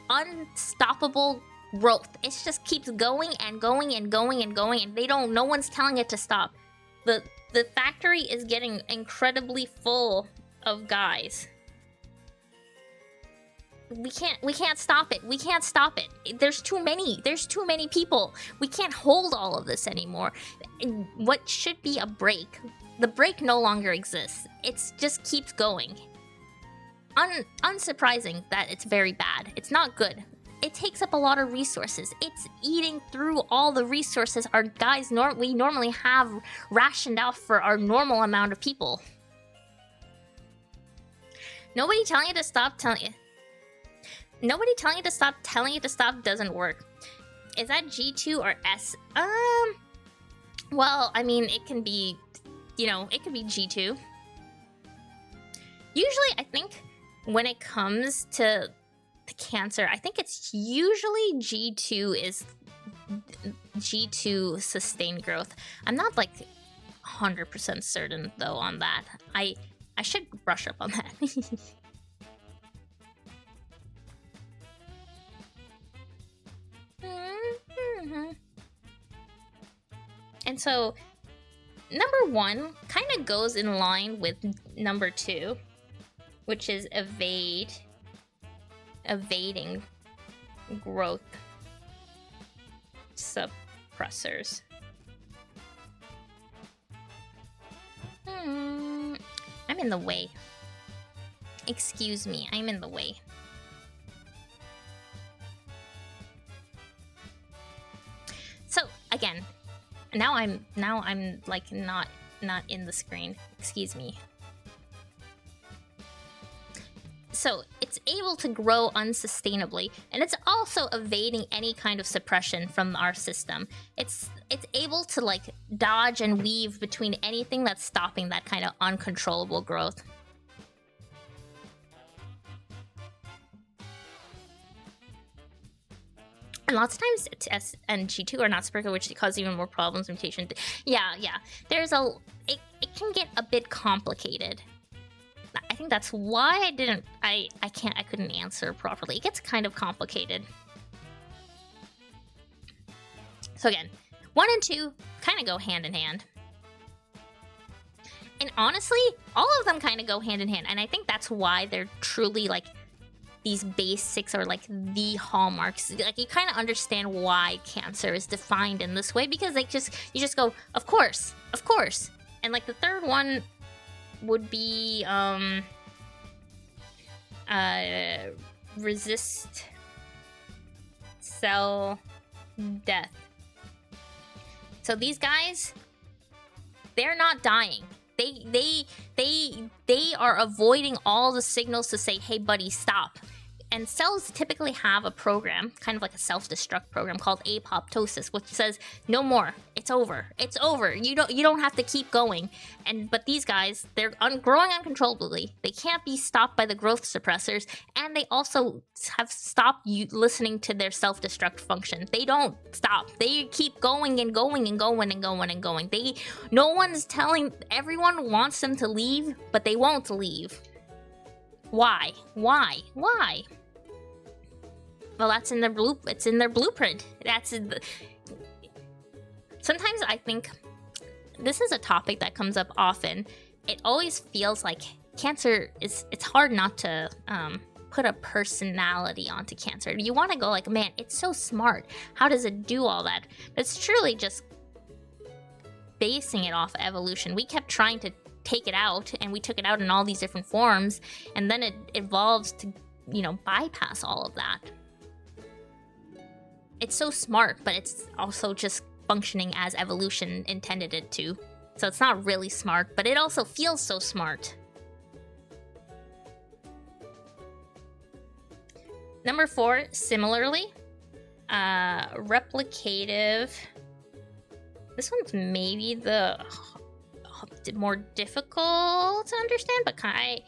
unstoppable growth. It just keeps going and going and going and going, and no one's telling it to stop. The factory is getting incredibly full of guys. We can't stop it. We can't stop it. There's too many people. We can't hold all of this anymore. What should be a break, the break no longer exists. It just keeps going. Unsurprising that it's very bad. It's not good. It takes up a lot of resources. It's eating through all the resources our guys we normally have rationed out for our normal amount of people. Nobody telling you to stop telling you. Nobody telling you to stop doesn't work. Is that G2 or S? Well, I mean, it can be, it could be G2. Usually, I think when it comes to the cancer, I think it's usually G2 sustained growth. I'm not like 100% certain though on that. I should brush up on that. And so number 1 kind of goes in line with number 2, which is evading growth suppressors. I'm in the way. Excuse me, I'm in the way. So again, now I'm like not in the screen. Excuse me. So it's able to grow unsustainably, and it's also evading any kind of suppression from our system. It's able to like dodge and weave between anything that's stopping that kind of uncontrollable growth. And lots of times S and G2 are not sprinkled, which cause even more problems, mutation. Yeah. There's it can get a bit complicated. I think that's why I couldn't answer properly. It gets kind of complicated. So again, 1 and 2 kind of go hand in hand. And honestly, all of them kind of go hand in hand. And I think that's why they're truly like, these basics are like the hallmarks. Like you kind of understand why cancer is defined in this way, because you just go, of course. And like the third one would be resist cell death. So these guys, they're not dying. They are avoiding all the signals to say, hey buddy, stop. And cells typically have a program, kind of like a self-destruct program called apoptosis, which says, no more, it's over. You don't have to keep going. But these guys, they're growing uncontrollably. They can't be stopped by the growth suppressors, and they also have stopped listening to their self-destruct function. They don't stop. They keep going and going and going and going and going. No one's telling. Everyone wants them to leave, but they won't leave. Why? Well, that's in their it's in their blueprint. Sometimes I think this is a topic that comes up often. It always feels like cancer it's hard not to put a personality onto cancer. You want to go like, man, it's so smart. How does it do all that? But it's truly just basing it off evolution. We kept trying to take it out, and we took it out in all these different forms, and then it evolves to, bypass all of that. It's so smart, but it's also just functioning as evolution intended it to. So it's not really smart, but it also feels so smart. Number 4, similarly, replicative. This one's maybe the more difficult to understand, but kind of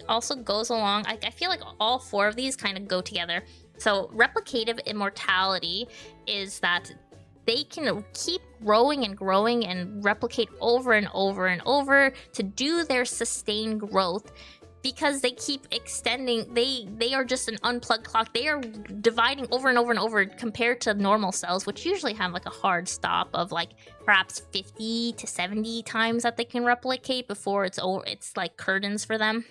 also goes along. I feel like all 4 of these kind of go together. So replicative immortality is that they can keep growing and growing and replicate over and over and over to do their sustained growth, because they keep extending. They are just an unplugged clock. They are dividing over and over and over, compared to normal cells, which usually have like a hard stop of like perhaps 50 to 70 times that they can replicate before it's over. It's like curtains for them.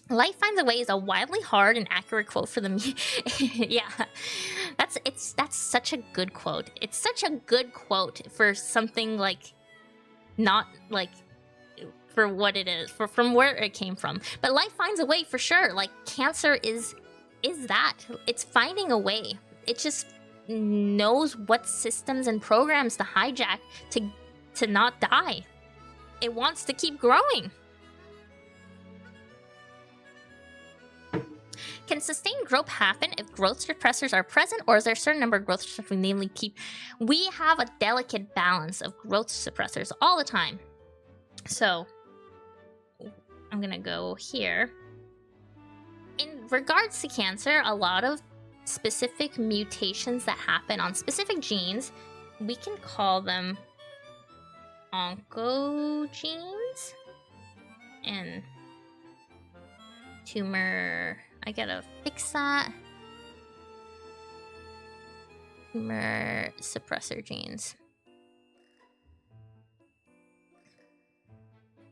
Life finds a way is a wildly hard and accurate quote for them. Yeah, that's such a good quote. It's such a good quote for something like not like for what it is, from where it came from. But life finds a way for sure. Like cancer is that. It's finding a way. It just knows what systems and programs to hijack to not die. It wants to keep growing. Can sustained growth happen if growth suppressors are present, or is there a certain number of growth suppressors we namely keep? We have a delicate balance of growth suppressors all the time. So I'm gonna go here. In regards to cancer, a lot of specific mutations that happen on specific genes, we can call them oncogenes. And tumor, I gotta fix that. Tumor suppressor genes.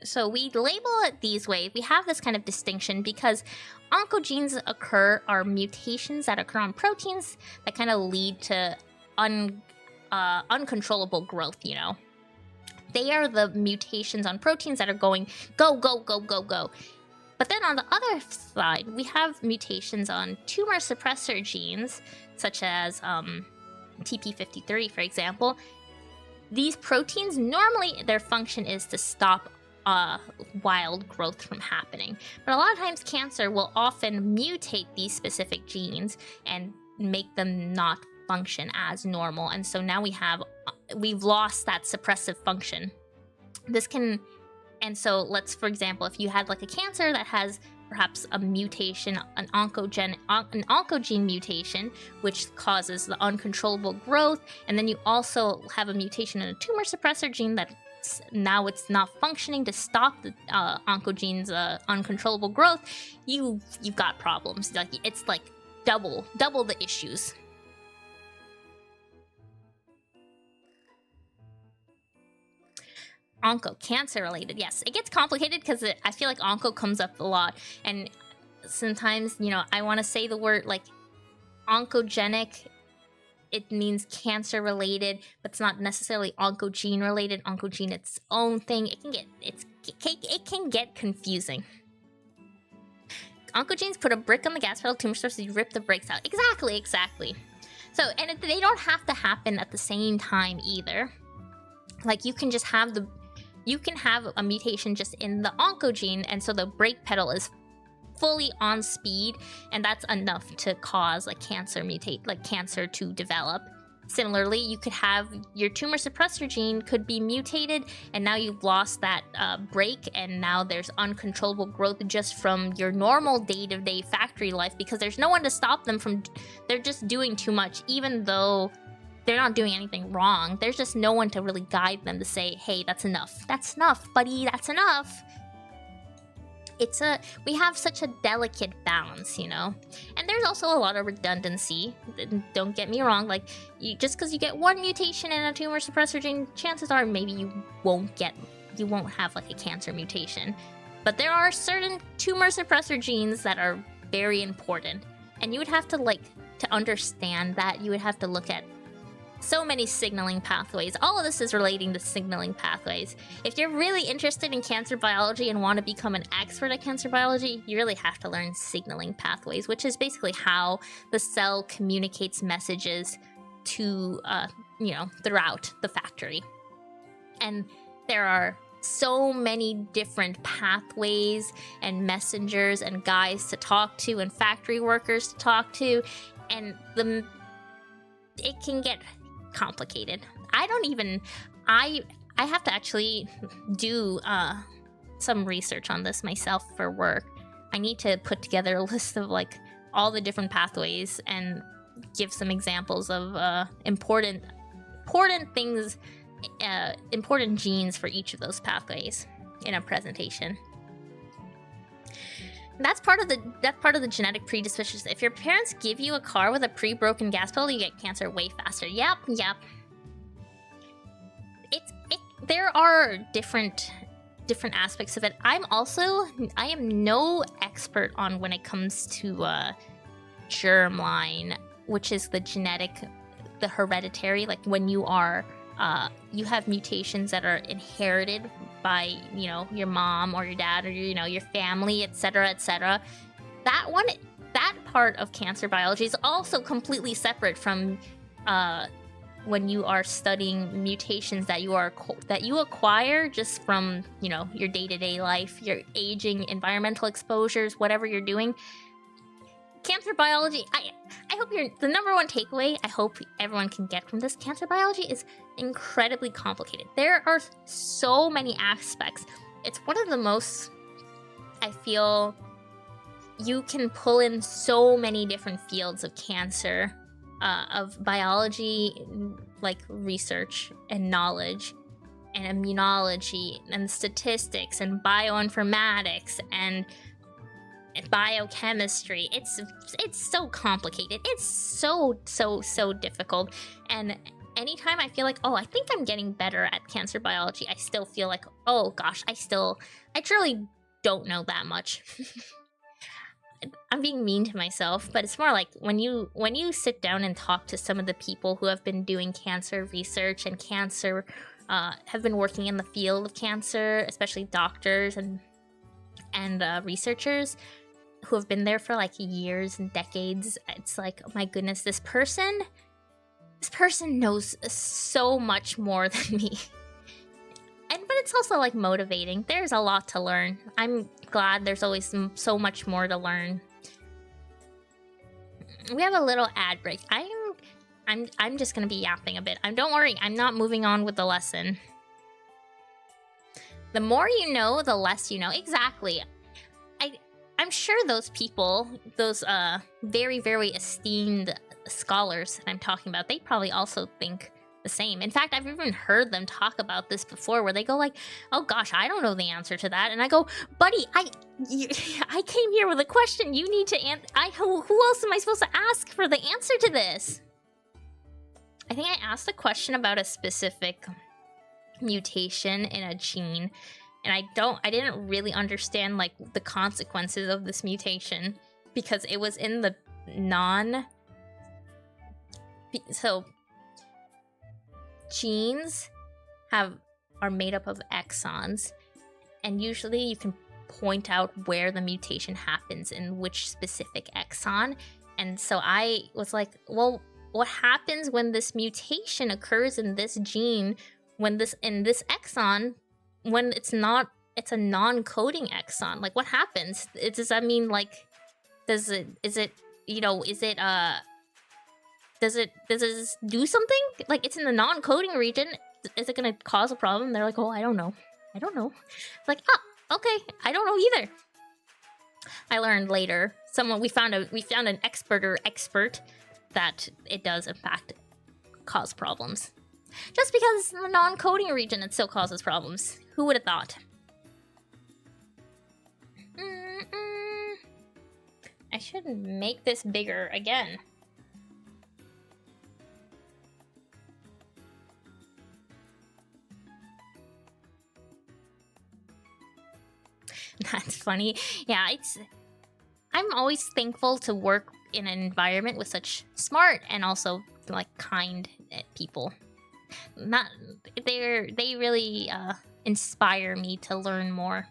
So we label it these ways. We have this kind of distinction because oncogenes are mutations that occur on proteins that kind of lead to uncontrollable growth, you know. They are the mutations on proteins that are going go, go, go, go, go. But then on the other side, we have mutations on tumor suppressor genes, such as TP53, for example. These proteins, normally their function is to stop wild growth from happening. But a lot of times cancer will often mutate these specific genes and make them not function as normal. And so now we've lost that suppressive function. And so let's, for example, if you had like a cancer that has perhaps a mutation, an oncogene mutation, which causes the uncontrollable growth, and then you also have a mutation in a tumor suppressor gene that now it's not functioning to stop the oncogene's uncontrollable growth, you've got problems. Like it's like double the issues. Cancer related, yes, it gets complicated because I feel like onco comes up a lot, and sometimes, you know, I want to say the word like oncogenic. It means cancer related, but it's not necessarily oncogene related. Oncogene its own thing. It can get confusing. Oncogenes put a brick on the gas pedal. Tumor cells, you rip the brakes out. Exactly. So, and they don't have to happen at the same time either. Like you can just have a mutation just in the oncogene, and so the brake pedal is fully on speed, and that's enough to cause a cancer cancer to develop. Similarly, you could have your tumor suppressor gene could be mutated, and now you've lost that brake, and now there's uncontrollable growth just from your normal day-to-day factory life because there's no one to stop them from. They're just doing too much, even though they're not doing anything wrong. There's just no one to really guide them to say, hey, that's enough. That's enough, buddy, that's enough. We have such a delicate balance, you know? And there's also a lot of redundancy. Don't get me wrong, like, just because you get one mutation in a tumor suppressor gene, chances are maybe you won't have like a cancer mutation. But there are certain tumor suppressor genes that are very important. And you would have to, to understand that, you would have to look at so many signaling pathways. All of this is relating to signaling pathways. If you're really interested in cancer biology and want to become an expert at cancer biology, you really have to learn signaling pathways, which is basically how the cell communicates messages to, throughout the factory. And there are so many different pathways and messengers and guys to talk to and factory workers to talk to, and it can get complicated. I have to actually do some research on this myself for work. I need to put together a list of like all the different pathways and give some examples of important things, important genes for each of those pathways in a presentation. That's part of the genetic predispositions. If your parents give you a car with a pre-broken gas pedal, you get cancer way faster. Yep. There are different aspects of it. I am no expert on when it comes to germline, which is the genetic, the hereditary, like when you are you have mutations that are inherited by, you know, your mom or your dad or, you know, your family, etc., etc. That part of cancer biology is also completely separate from when you are studying mutations that you acquire just from, you know, your day-to-day life, your aging, environmental exposures, whatever you're doing. Cancer biology, I hope the number one takeaway I hope everyone can get from this: cancer biology is incredibly complicated. There are so many aspects. It's one of the most, I feel, you can pull in so many different fields of cancer, of biology, like research and knowledge, and immunology and statistics and bioinformatics and biochemistry. It's so complicated. It's so difficult. And anytime I feel like, oh, I think I'm getting better at cancer biology, I still feel like, oh gosh, I truly don't know that much. I'm being mean to myself, but it's more like when you sit down and talk to some of the people who have been doing cancer research and have been working in the field of cancer, especially doctors and researchers who have been there for like years and decades. It's like, oh my goodness, this person knows so much more than me. But it's also like motivating. There's a lot to learn. I'm glad there's always so much more to learn. We have a little ad break. I'm just gonna be yapping a bit. Don't worry, I'm not moving on with the lesson. The more you know, the less you know. Exactly. I'm sure those people, those very, very esteemed scholars that I'm talking about, they probably also think the same. In fact, I've even heard them talk about this before, where they go like, oh gosh, I don't know the answer to that. And I go, buddy, I came here with a question. You need to answer. Who else am I supposed to ask for the answer to this? I think I asked a question about a specific mutation in a gene, and I didn't really understand like the consequences of this mutation, because it was in the so genes are made up of exons, and usually you can point out where the mutation happens in which specific exon. And so I was like, well, what happens when this mutation occurs in this gene, in this exon, when it's a non-coding exon? Like, what happens? Does that mean like, does it do something? Like, it's in the non-coding region. Is it gonna cause a problem? They're like, oh, I don't know. Like, oh, okay, I don't know either. I learned later. We found an expert that it does in fact cause problems. Just because it's in the non-coding region, it still causes problems. Who would have thought? I should make this bigger again. That's funny. Yeah, I'm always thankful to work in an environment with such smart and also like kind people. They really inspire me to learn more.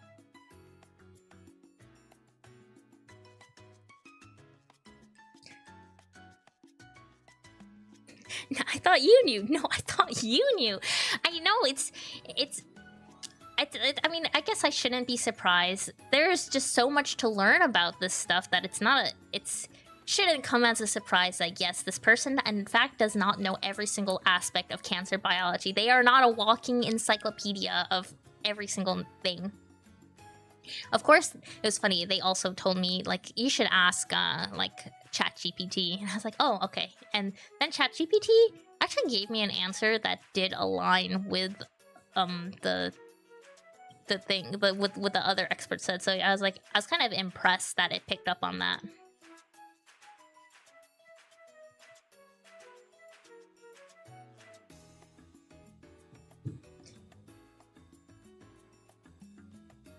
I thought you knew. No, I thought you knew. I know it's. I mean, I guess I shouldn't be surprised. There's just so much to learn about this stuff that it's not a. It's shouldn't come as a surprise that yes, this person in fact does not know every single aspect of cancer biology. They are not a walking encyclopedia of every single thing. Of course, it was funny. They also told me like you should ask like ChatGPT, and I was like, oh, okay. And then ChatGPT actually gave me an answer that did align with the thing, but with what the other experts said. So I was kind of impressed that it picked up on that.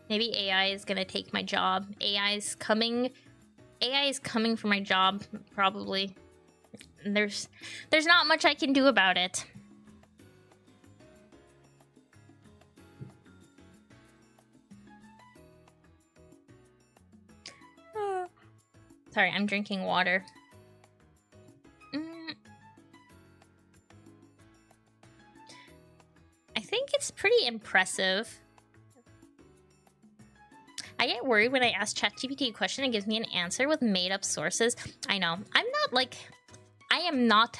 Maybe AI is gonna take my job. AI is coming for my job, probably. There's not much I can do about it. Sorry, I'm drinking water. I think it's pretty impressive. I get worried when I ask ChatGPT a question and gives me an answer with made-up sources. I know. I am not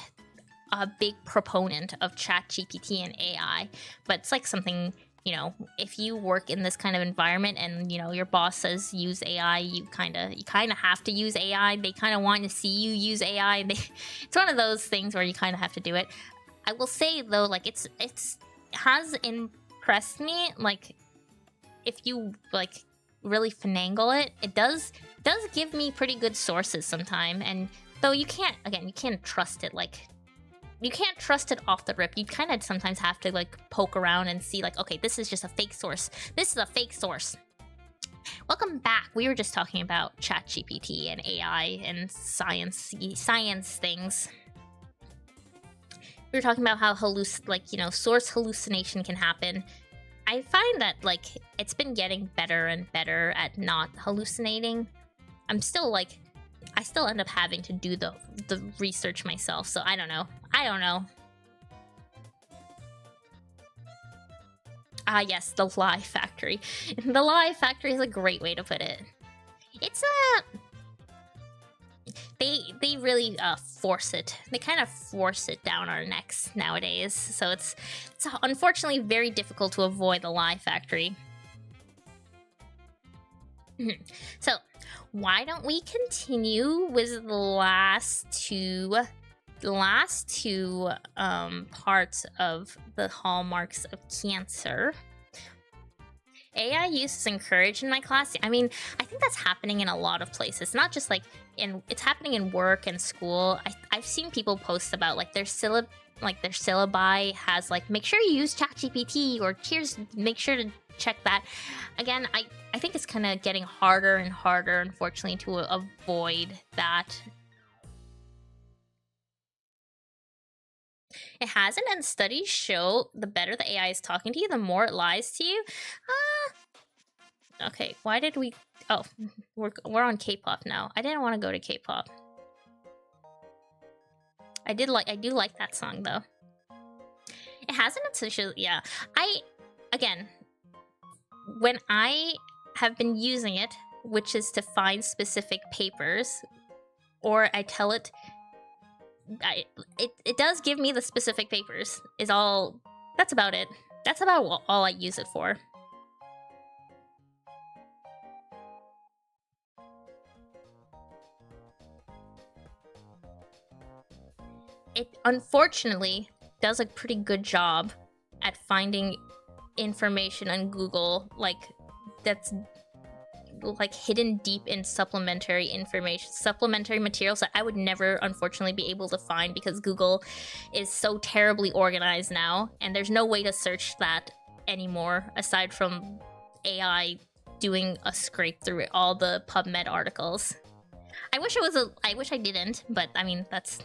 a big proponent of ChatGPT and AI, but it's like something, you know, if you work in this kind of environment and, you know, your boss says use AI, you kind of have to use AI. They kind of want to see you use AI. It's one of those things where you kind of have to do it. I will say though, like it has impressed me. Like if you like really finagle it, it does give me pretty good sources sometime. And though you can't trust it. Like you can't trust it off the rip. You kind of sometimes have to like poke around and see like, okay, this is just a fake source. This is a fake source. Welcome back. We were just talking about ChatGPT and AI and science things. We were talking about how source hallucination can happen. I find that like it's been getting better and better at not hallucinating. I still end up having to do the research myself, so I don't know. Ah yes, the lie factory. The lie factory is a great way to put it. It's they really force it. They kind of force it down our necks nowadays. So it's unfortunately very difficult to avoid the lie factory. So why don't we continue with the last two parts of the hallmarks of cancer? AI use is encouraged in my class. I mean, I think that's happening in a lot of places, not just like it's happening in work and school. I've seen people post about like their syllabi has like, make sure you use ChatGPT, or make sure to check that. Again, I think it's kind of getting harder and harder, unfortunately, to avoid that. It hasn't, and studies show the better the AI is talking to you, the more it lies to you. Okay, why did we... Oh, we're on K-pop now. I didn't want to go to K-pop. I do like that song, though. It hasn't essentially... Yeah. Again, when I have been using it, which is to find specific papers, or I tell it... It does give me the specific papers. That's about it. That's about all I use it for. It unfortunately does a pretty good job at finding information on Google, like that's like hidden deep in supplementary information, supplementary materials that I would never unfortunately be able to find, because Google is so terribly organized now, and there's no way to search that anymore aside from AI doing a scrape through all the PubMed articles. I wish I didn't, but I mean that's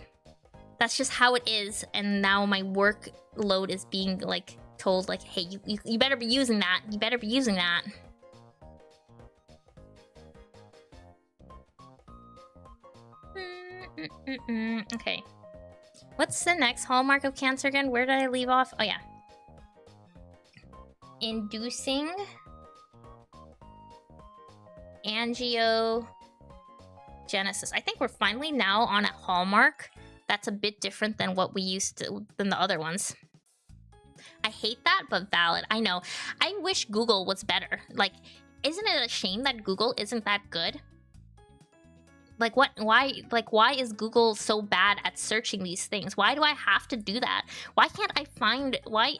just how it is. And now my workload is being like told like, hey, you better be using that. You better be using that. Okay. What's the next hallmark of cancer again? Where did I leave off? Oh yeah. Inducing angiogenesis. I think we're finally now on a hallmark that's a bit different than what we used to, than the other ones. I hate that, but valid. I know. I wish Google was better. Like, isn't it a shame that Google isn't that good? Like, what? Why is Google so bad at searching these things? Why do I have to do that? Why can't I find? Why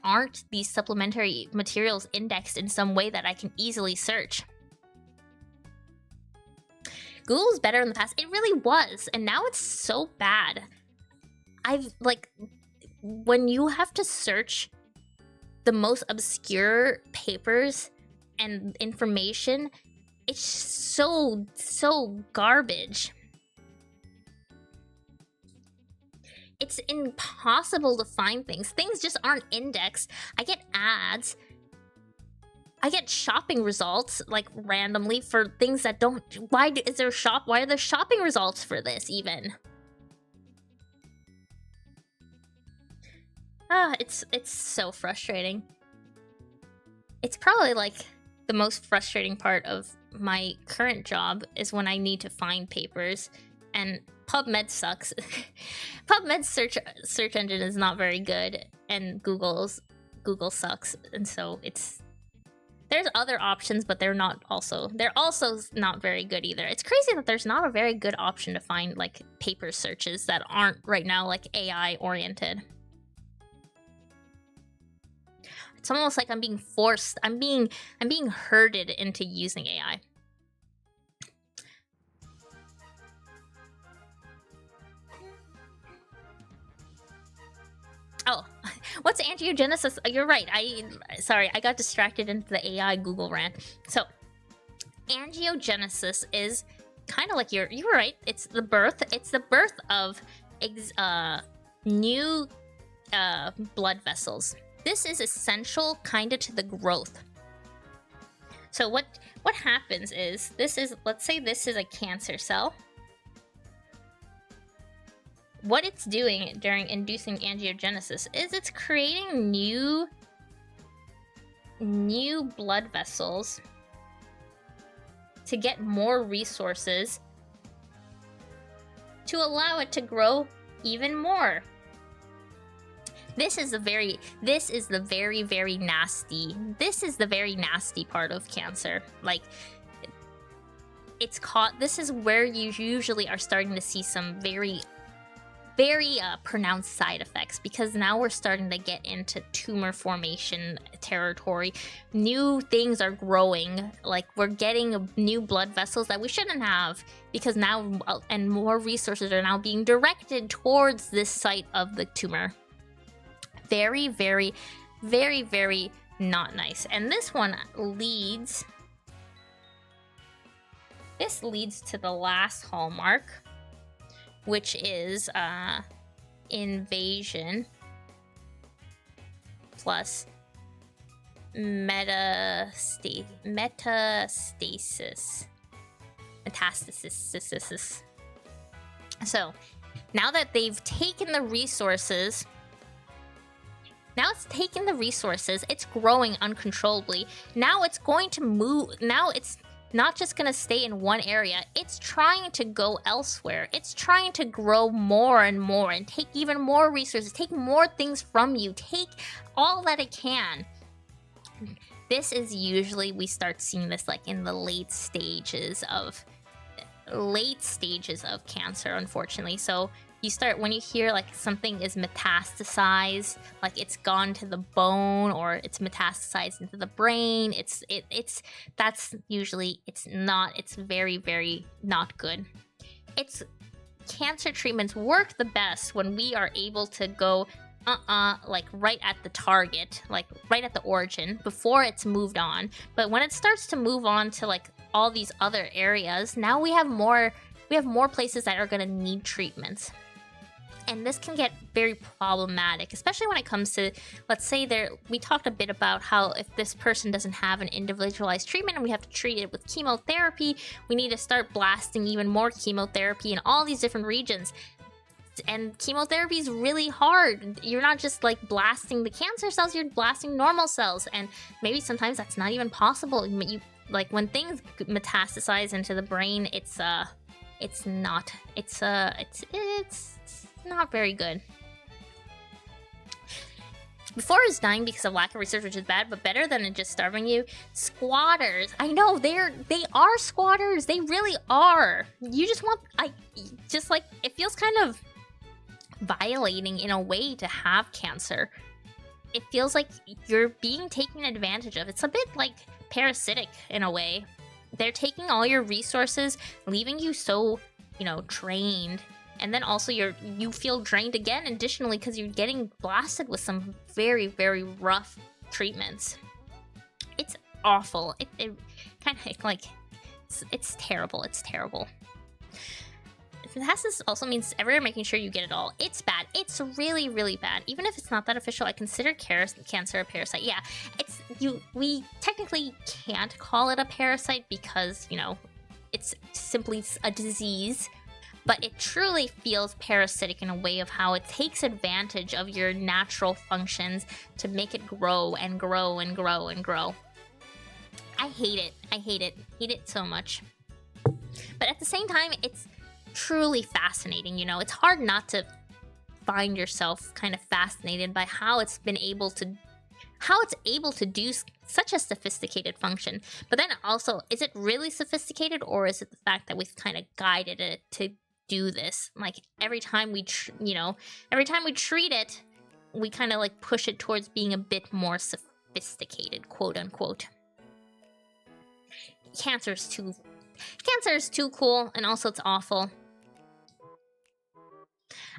aren't these supplementary materials indexed in some way that I can easily search? Google was better in the past. It really was, and now it's so bad. When you have to search the most obscure papers and information, it's so garbage. It's impossible to find things. Things just aren't indexed. I get ads. I get shopping results, like, randomly for things that don't... Why are there shopping results for this, even? It's so frustrating. It's probably, like, the most frustrating part of my current job is when I need to find papers, and PubMed sucks. PubMed's search engine is not very good, and Google sucks, and so there's other options, but they're also not very good either. It's crazy that there's not a very good option to find, like, paper searches that aren't right now, like, AI oriented. It's almost like I'm being forced. I'm being herded into using AI. Oh, what's angiogenesis? You're right. Sorry, I got distracted into the AI Google rant. So, angiogenesis is kind of like you were right. It's the birth of new blood vessels. This is essential kind of to the growth. So what happens is, let's say this is a cancer cell. What it's doing during inducing angiogenesis is it's creating new blood vessels to get more resources to allow it to grow even more. This is the very nasty part of cancer. Like, this is where you usually are starting to see some very pronounced side effects, because now we're starting to get into tumor formation territory. New things are growing, like we're getting new blood vessels that we shouldn't have, because now and more resources are now being directed towards this site of the tumor. Very, very, very, very not nice. And this one leads to the last hallmark, which is invasion plus metastasis. So now that they've taken the resources, it's growing uncontrollably. Now it's going to move. Now it's not just going to stay in one area. It's trying to go elsewhere. It's trying to grow more and more and take even more resources, take more things from you, take all that it can. This is usually, we start seeing this like in the late stages of cancer, unfortunately. So when you hear like something is metastasized, like it's gone to the bone or it's metastasized into the brain, it's very, very not good. Cancer treatments work the best when we are able to go like right at the target, like right at the origin before it's moved on. But when it starts to move on to like all these other areas, now we have more places that are going to need treatments. And this can get very problematic, especially when it comes to, let's say we talked a bit about how if this person doesn't have an individualized treatment and we have to treat it with chemotherapy, we need to start blasting even more chemotherapy in all these different regions. And chemotherapy is really hard. You're not just like blasting the cancer cells, you're blasting normal cells. And maybe sometimes that's not even possible. You, like when things metastasize into the brain, it's not very good. Before is dying because of lack of research, which is bad, but better than it just starving you. Squatters. I know, they are squatters. They really are. You just want, it feels kind of violating in a way to have cancer. It feels like you're being taken advantage of. It's a bit like parasitic in a way. They're taking all your resources, leaving you so, drained. And then also you feel drained again additionally because you're getting blasted with some very, very rough treatments. It's awful. It kind of like, it's terrible. It's terrible. Metastasis also means everyone making sure you get it all. It's bad. It's really, really bad. Even if it's not that official, I consider cancer a parasite. Yeah, we technically can't call it a parasite because, it's simply a disease. But it truly feels parasitic in a way of how it takes advantage of your natural functions to make it grow and grow and grow and grow. I hate it. I hate it. Hate it so much. But at the same time, it's truly fascinating, It's hard not to find yourself kind of fascinated by how it's able to do such a sophisticated function. But then also, is it really sophisticated, or is it the fact that we've kind of guided it to do this? Like every time we treat it, we kind of like push it towards being a bit more sophisticated, quote unquote. Cancer is too cool, and also it's awful.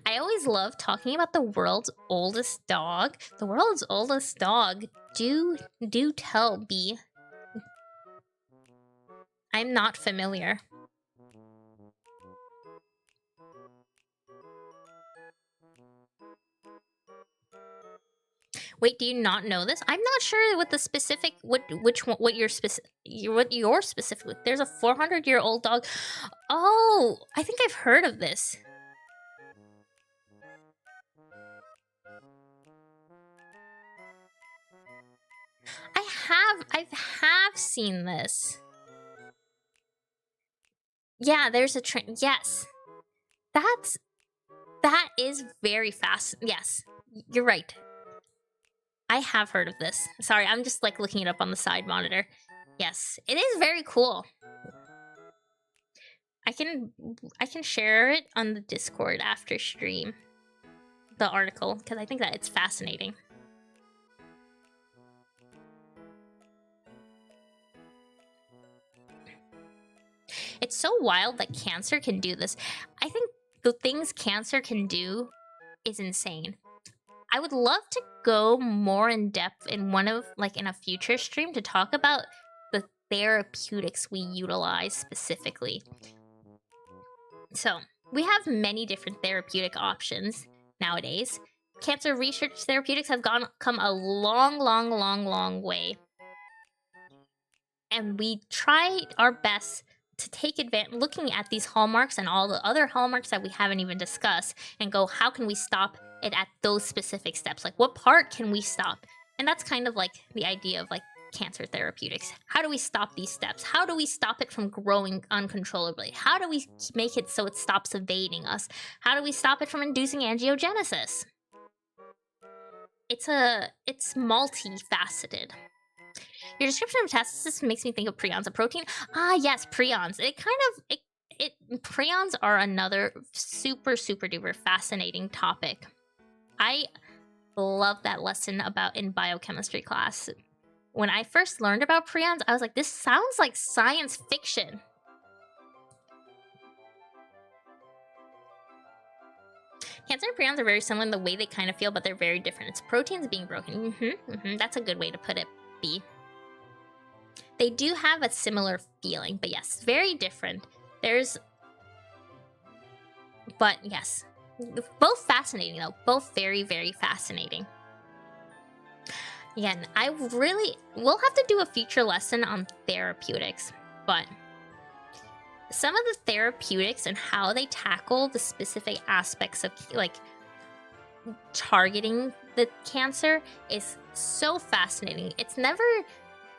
I always love talking about the world's oldest dog. The world's oldest dog. Do tell, B. I'm not familiar. Wait, do you not know this? I'm not sure what the specific what your specific. There's a 400-year-old dog. Oh, I think I've heard of this. I have seen this. Yeah, there's a train. Yes. That is very fast. Yes. You're right. I have heard of this. Sorry, I'm just like looking it up on the side monitor. Yes, it is very cool. I can share it on the Discord after stream, the article, because I think that it's fascinating. It's so wild that cancer can do this. I think the things cancer can do is insane. I would love to go more in depth in in a future stream to talk about the therapeutics we utilize specifically. So, we have many different therapeutic options nowadays. Cancer research therapeutics have come a long way. And we try our best to take advantage, looking at these hallmarks and all the other hallmarks that we haven't even discussed, and go, how can we stop it at those specific steps? Like, what part can we stop? And that's kind of like the idea of like cancer therapeutics. How do we stop these steps? How do we stop it from growing uncontrollably? How do we make it so it stops evading us? How do we stop it from inducing angiogenesis? It's multifaceted. Your description of metastasis makes me think of prions, a protein. Ah, yes, prions. Prions are another super duper fascinating topic. I love that lesson in biochemistry class. When I first learned about prions, I was like, this sounds like science fiction. Cancer and prions are very similar in the way they kind of feel, but they're very different. It's proteins being broken. That's a good way to put it, B. They do have a similar feeling, but yes, very different. But yes, both fascinating though. Both very, very fascinating. Again, we'll have to do a feature lesson on therapeutics, but some of the therapeutics and how they tackle the specific aspects of like targeting the cancer is so fascinating. It's never,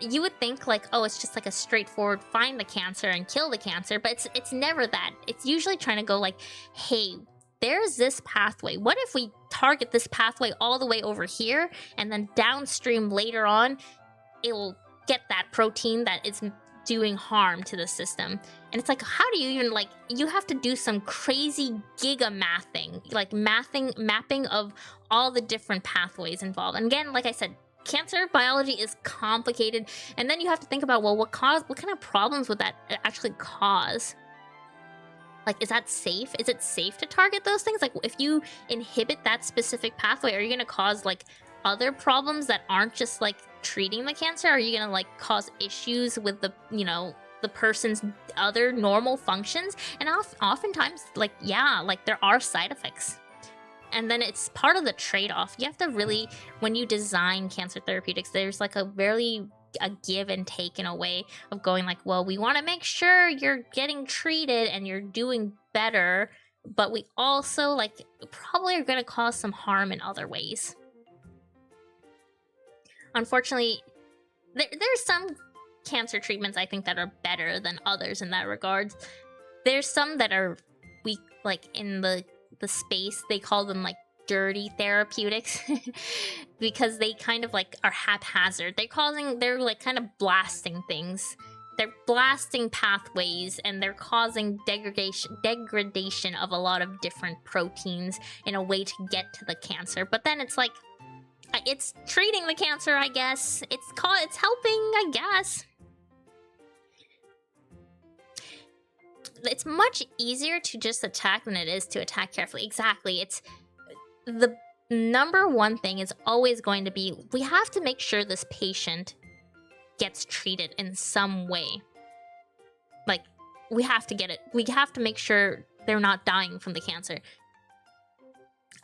you would think like, oh, it's just like a straightforward find the cancer and kill the cancer, but it's never that. It's usually trying to go like, hey, there's this pathway. What if we target this pathway all the way over here, and then downstream later on, it will get that protein that is doing harm to the system. And it's like, how do you even, like, you have to do some crazy giga mathing, like mapping of all the different pathways involved. And again, like I said, cancer biology is complicated, and then you have to think about, well, what kind of problems would that actually cause? Like, is that safe? Is it safe to target those things? Like, if you inhibit that specific pathway, are you going to cause like other problems that aren't just like treating the cancer? Are you going to like cause issues with the, you know, the person's other normal functions? And oftentimes, like, yeah, like there are side effects. And then it's part of the trade-off. You have to really, when you design cancer therapeutics, there's like a give and take in a way of going like, well, we want to make sure you're getting treated and you're doing better, but we also like probably are going to cause some harm in other ways. Unfortunately, there's some cancer treatments I think that are better than others in that regard. There's some that are weak, like in the space, they call them like dirty therapeutics because they kind of like are haphazard. They're like kind of blasting things. They're blasting pathways, and they're causing degradation of a lot of different proteins in a way to get to the cancer. But then it's like, it's treating the cancer, I guess. It's helping, I guess. It's much easier to just attack than it is to attack carefully. Exactly. It's the number one thing is always going to be, we have to make sure this patient gets treated in some way. Like, we have to get it. We have to make sure they're not dying from the cancer.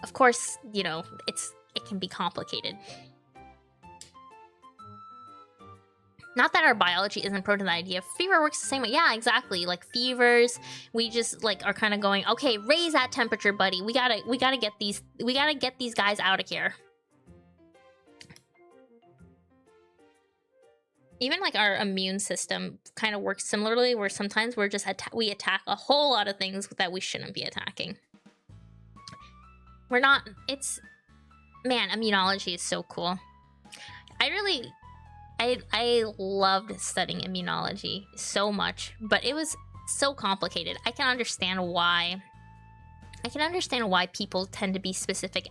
Of course, you know, it can be complicated. Not that our biology isn't prone to the idea. Fever works the same way. Yeah, exactly. Like fevers, we just like are kind of going, okay, raise that temperature, buddy. We gotta get these guys out of here. Even like our immune system kind of works similarly, where sometimes we're just we attack a whole lot of things that we shouldn't be attacking. We're not. Man, immunology is so cool. I loved studying immunology so much, but it was so complicated. I can understand why people tend to be specific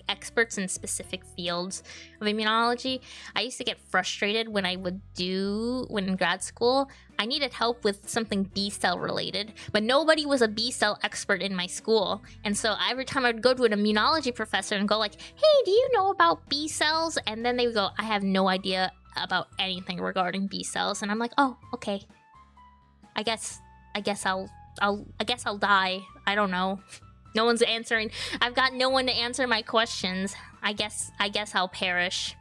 experts in specific fields of immunology. I used to get frustrated when in grad school, I needed help with something B-cell related, but nobody was a B-cell expert in my school. And so every time I'd go to an immunology professor and go like, hey, do you know about B-cells? And then they would go, I have no idea about anything regarding B-cells. And I'm like, oh, okay. I guess I'll die. I don't know. No one's answering. I've got no one to answer my questions. I guess I'll perish.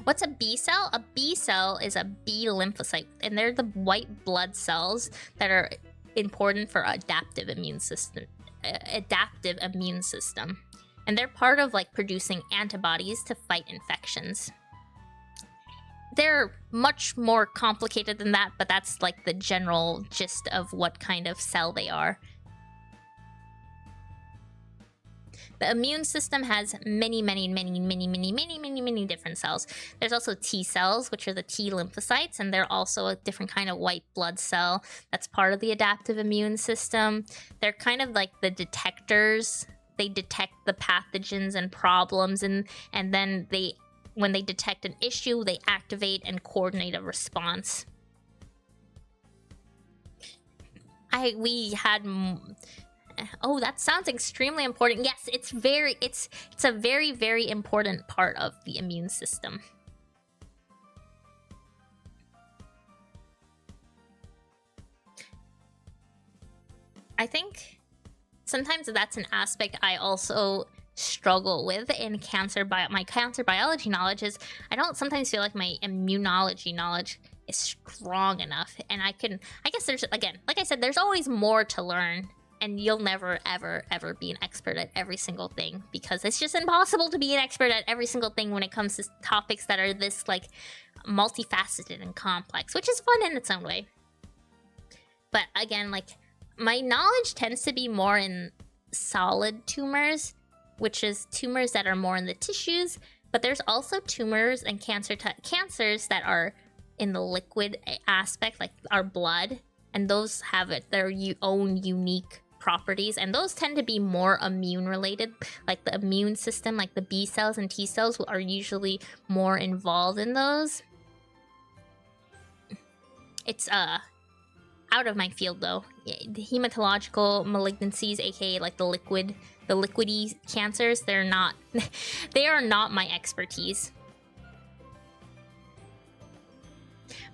What's a B cell? A B cell is a B lymphocyte, and they're the white blood cells that are important for adaptive immune system. And they're part of like producing antibodies to fight infections. They're much more complicated than that, but that's like the general gist of what kind of cell they are. The immune system has many different cells. There's also T cells, which are the T lymphocytes, and they're also a different kind of white blood cell that's part of the adaptive immune system. They're kind of like the detectors. They detect the pathogens and problems, and then when they detect an issue, they activate and coordinate a response. Oh, that sounds extremely important. Yes, it's a very, very important part of the immune system. I think sometimes that's an aspect I also struggle with in my cancer biology knowledge is I don't sometimes feel like my immunology knowledge is strong enough. And I guess there's, again, like I said, there's always more to learn, and you'll never ever ever be an expert at every single thing, because it's just impossible to be an expert at every single thing when it comes to topics that are this like multifaceted and complex, which is fun in its own way. But again, like, my knowledge tends to be more in solid tumors, which is tumors that are more in the tissues, but there's also tumors and cancers that are in the liquid aspect, like our blood, and those have their own unique properties, and those tend to be more immune related. Like the immune system, like the B cells and T cells are usually more involved in those. It's out of my field though. The hematological malignancies, aka like the liquidy cancers, they are not my expertise.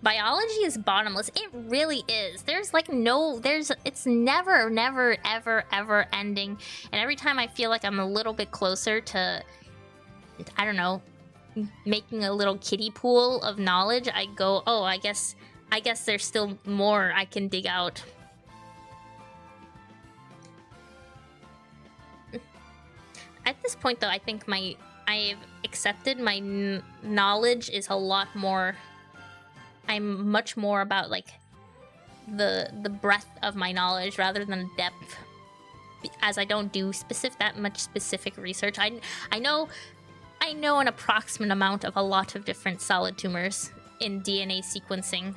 Biology is bottomless. It really is. There's like it's never ever ending. And every time I feel like I'm a little bit closer to, I don't know, making a little kiddie pool of knowledge, I go, oh, I guess there's still more I can dig out. At this point, though, I think I've accepted my knowledge is a lot more. I'm much more about like the breadth of my knowledge rather than depth, as I don't do that much specific research. I know an approximate amount of a lot of different solid tumors in DNA sequencing.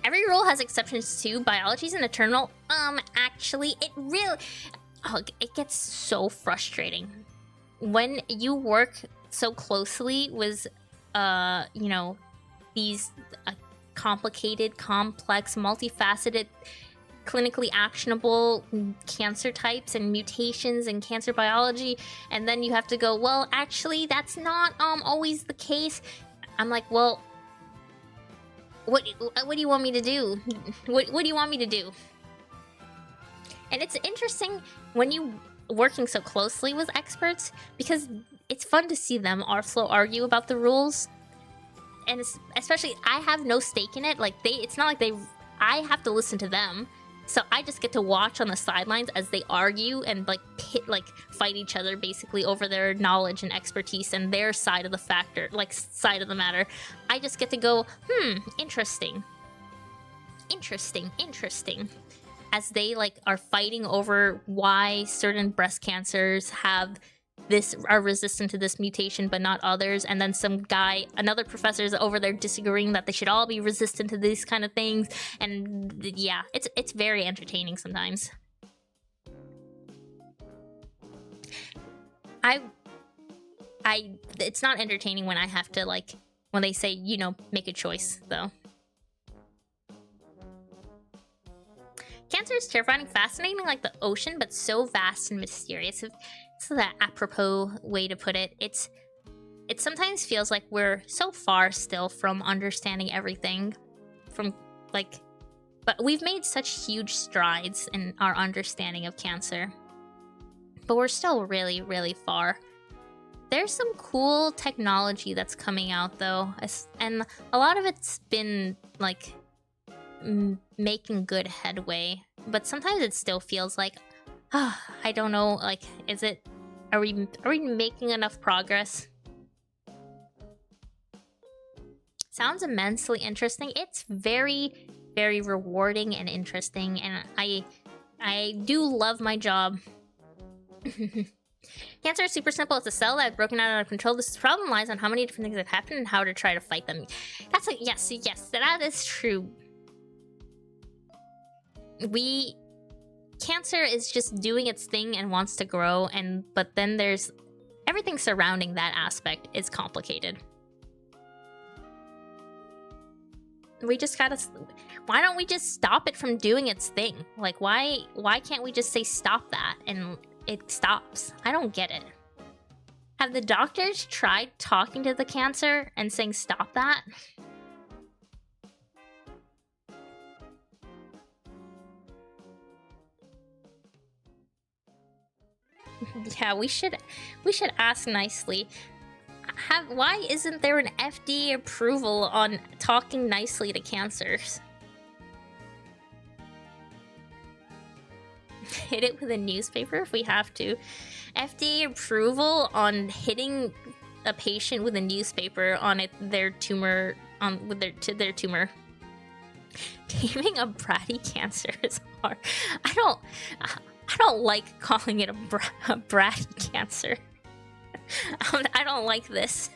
Every rule has exceptions too. Biology's an eternal. Actually, it gets so frustrating when you work so closely with, you know, these complicated, complex, multifaceted, clinically actionable cancer types and mutations and cancer biology, and then you have to go, well, actually, that's not always the case. I'm like, well, what do you want me to do? What do you want me to do? And it's interesting when you working so closely with experts, because it's fun to see them also argue about the rules. And especially, I have no stake in it. Like, it's not like I have to listen to them. So I just get to watch on the sidelines as they argue and fight each other basically over their knowledge and expertise and their side of the matter. I just get to go, interesting. As they are fighting over why certain breast cancers are resistant to this mutation but not others, and then another professor is over there disagreeing that they should all be resistant to these kind of things. And yeah, it's very entertaining sometimes. It's not entertaining when I have to when they say, make a choice though. Cancer is terrifying, fascinating like the ocean, but so vast and mysterious. It's the apropos way to put it. It sometimes feels like we're so far still from understanding everything. But we've made such huge strides in our understanding of cancer. But we're still really, really far. There's some cool technology that's coming out though, and a lot of it's been making good headway, but sometimes it still feels like, I don't know, are we making enough progress? Sounds immensely interesting. It's very, very rewarding and interesting, and I do love my job. Cancer is super simple. It's a cell that's broken out of control. This problem lies on how many different things have happened and how to try to fight them. Yes, that is true. Cancer is just doing its thing and wants to grow, but then there's everything surrounding that aspect is complicated. Why don't we just stop it from doing its thing? Why can't we just say stop that and it stops? I don't get it. Have the doctors tried talking to the cancer and saying stop that? Yeah, we should ask nicely. Why isn't there an FDA approval on talking nicely to cancers? Hit it with a newspaper if we have to. FDA approval on hitting a patient with a newspaper on their tumor their tumor. Naming a bratty cancer is hard. I don't like calling it a bratty cancer. I don't like this.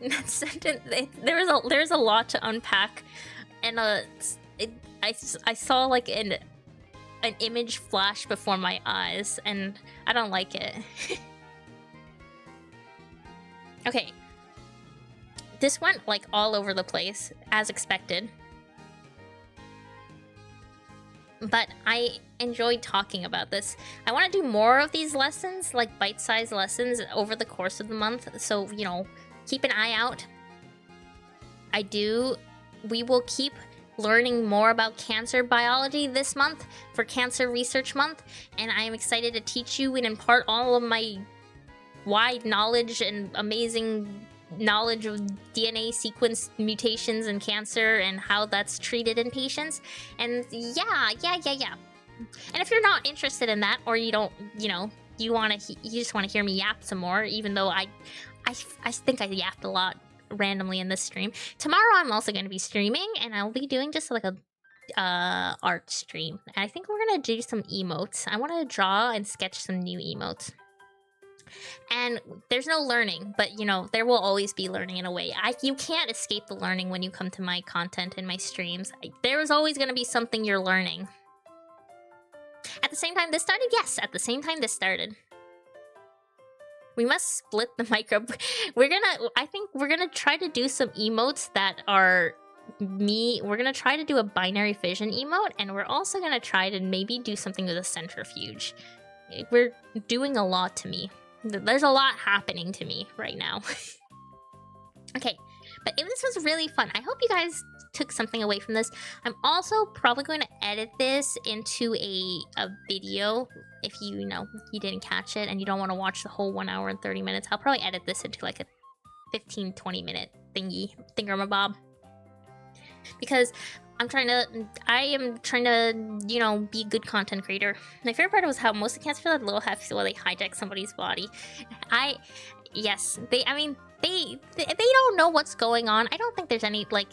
That sentence, there's a lot to unpack, and I saw like an image flash before my eyes, and I don't like it. Okay, this went like all over the place as expected, but I enjoyed talking about this. I want to do more of these lessons, like bite-sized lessons over the course of the month, so you know, keep an eye out. We will keep learning more about cancer biology this month for Cancer Research Month, and I am excited to teach you and impart all of my wide knowledge and amazing knowledge of DNA sequence mutations in cancer and how that's treated in patients. And yeah. And if you're not interested in that, or you don't, you know, you just want to hear me yap some more, even though I think I yapped a lot randomly in this stream. Tomorrow I'm also going to be streaming, and I'll be doing just like a art stream. And I think we're going to do some emotes. I want to draw and sketch some new emotes. And there's no learning, but you know, there will always be learning in a way. You can't escape the learning when you come to my content and my streams. There is always going to be something you're learning. At the same time this started? Yes, at the same time this started. We must split the micro. I think we're gonna try to do some emotes that are me. We're gonna try to do a binary fission emote, and we're also gonna try to maybe do something with a centrifuge. We're doing a lot to me. There's a lot happening to me right now. Okay, but this was really fun. I hope you guys took something away from this. I'm also probably going to edit this into a video. If you didn't catch it and you don't want to watch the whole 1 hour and 30 minutes, I'll probably edit this into like a 15-20 minute thingamabob. because I am trying to, you know, be a good content creator. My favorite part was how most of the cats feel that little hefty while they hijack somebody's body. Yes, they don't know what's going on. I don't think there's any, like,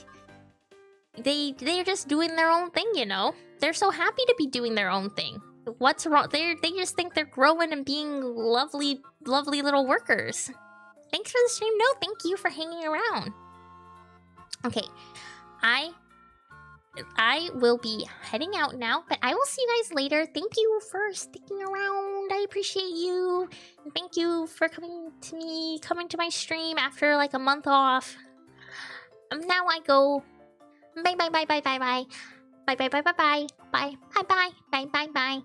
they're just doing their own thing, you know? They're so happy to be doing their own thing. What's wrong? They just think they're growing and being lovely, lovely little workers. Thanks for the stream. No, thank you for hanging around. Okay, I will be heading out now, but I will see you guys later. Thank you for sticking around. I appreciate you. And thank you for coming to my stream after like a month off. Now I go. Bye bye bye bye bye bye. Bye bye bye bye bye. Bye bye bye bye bye bye.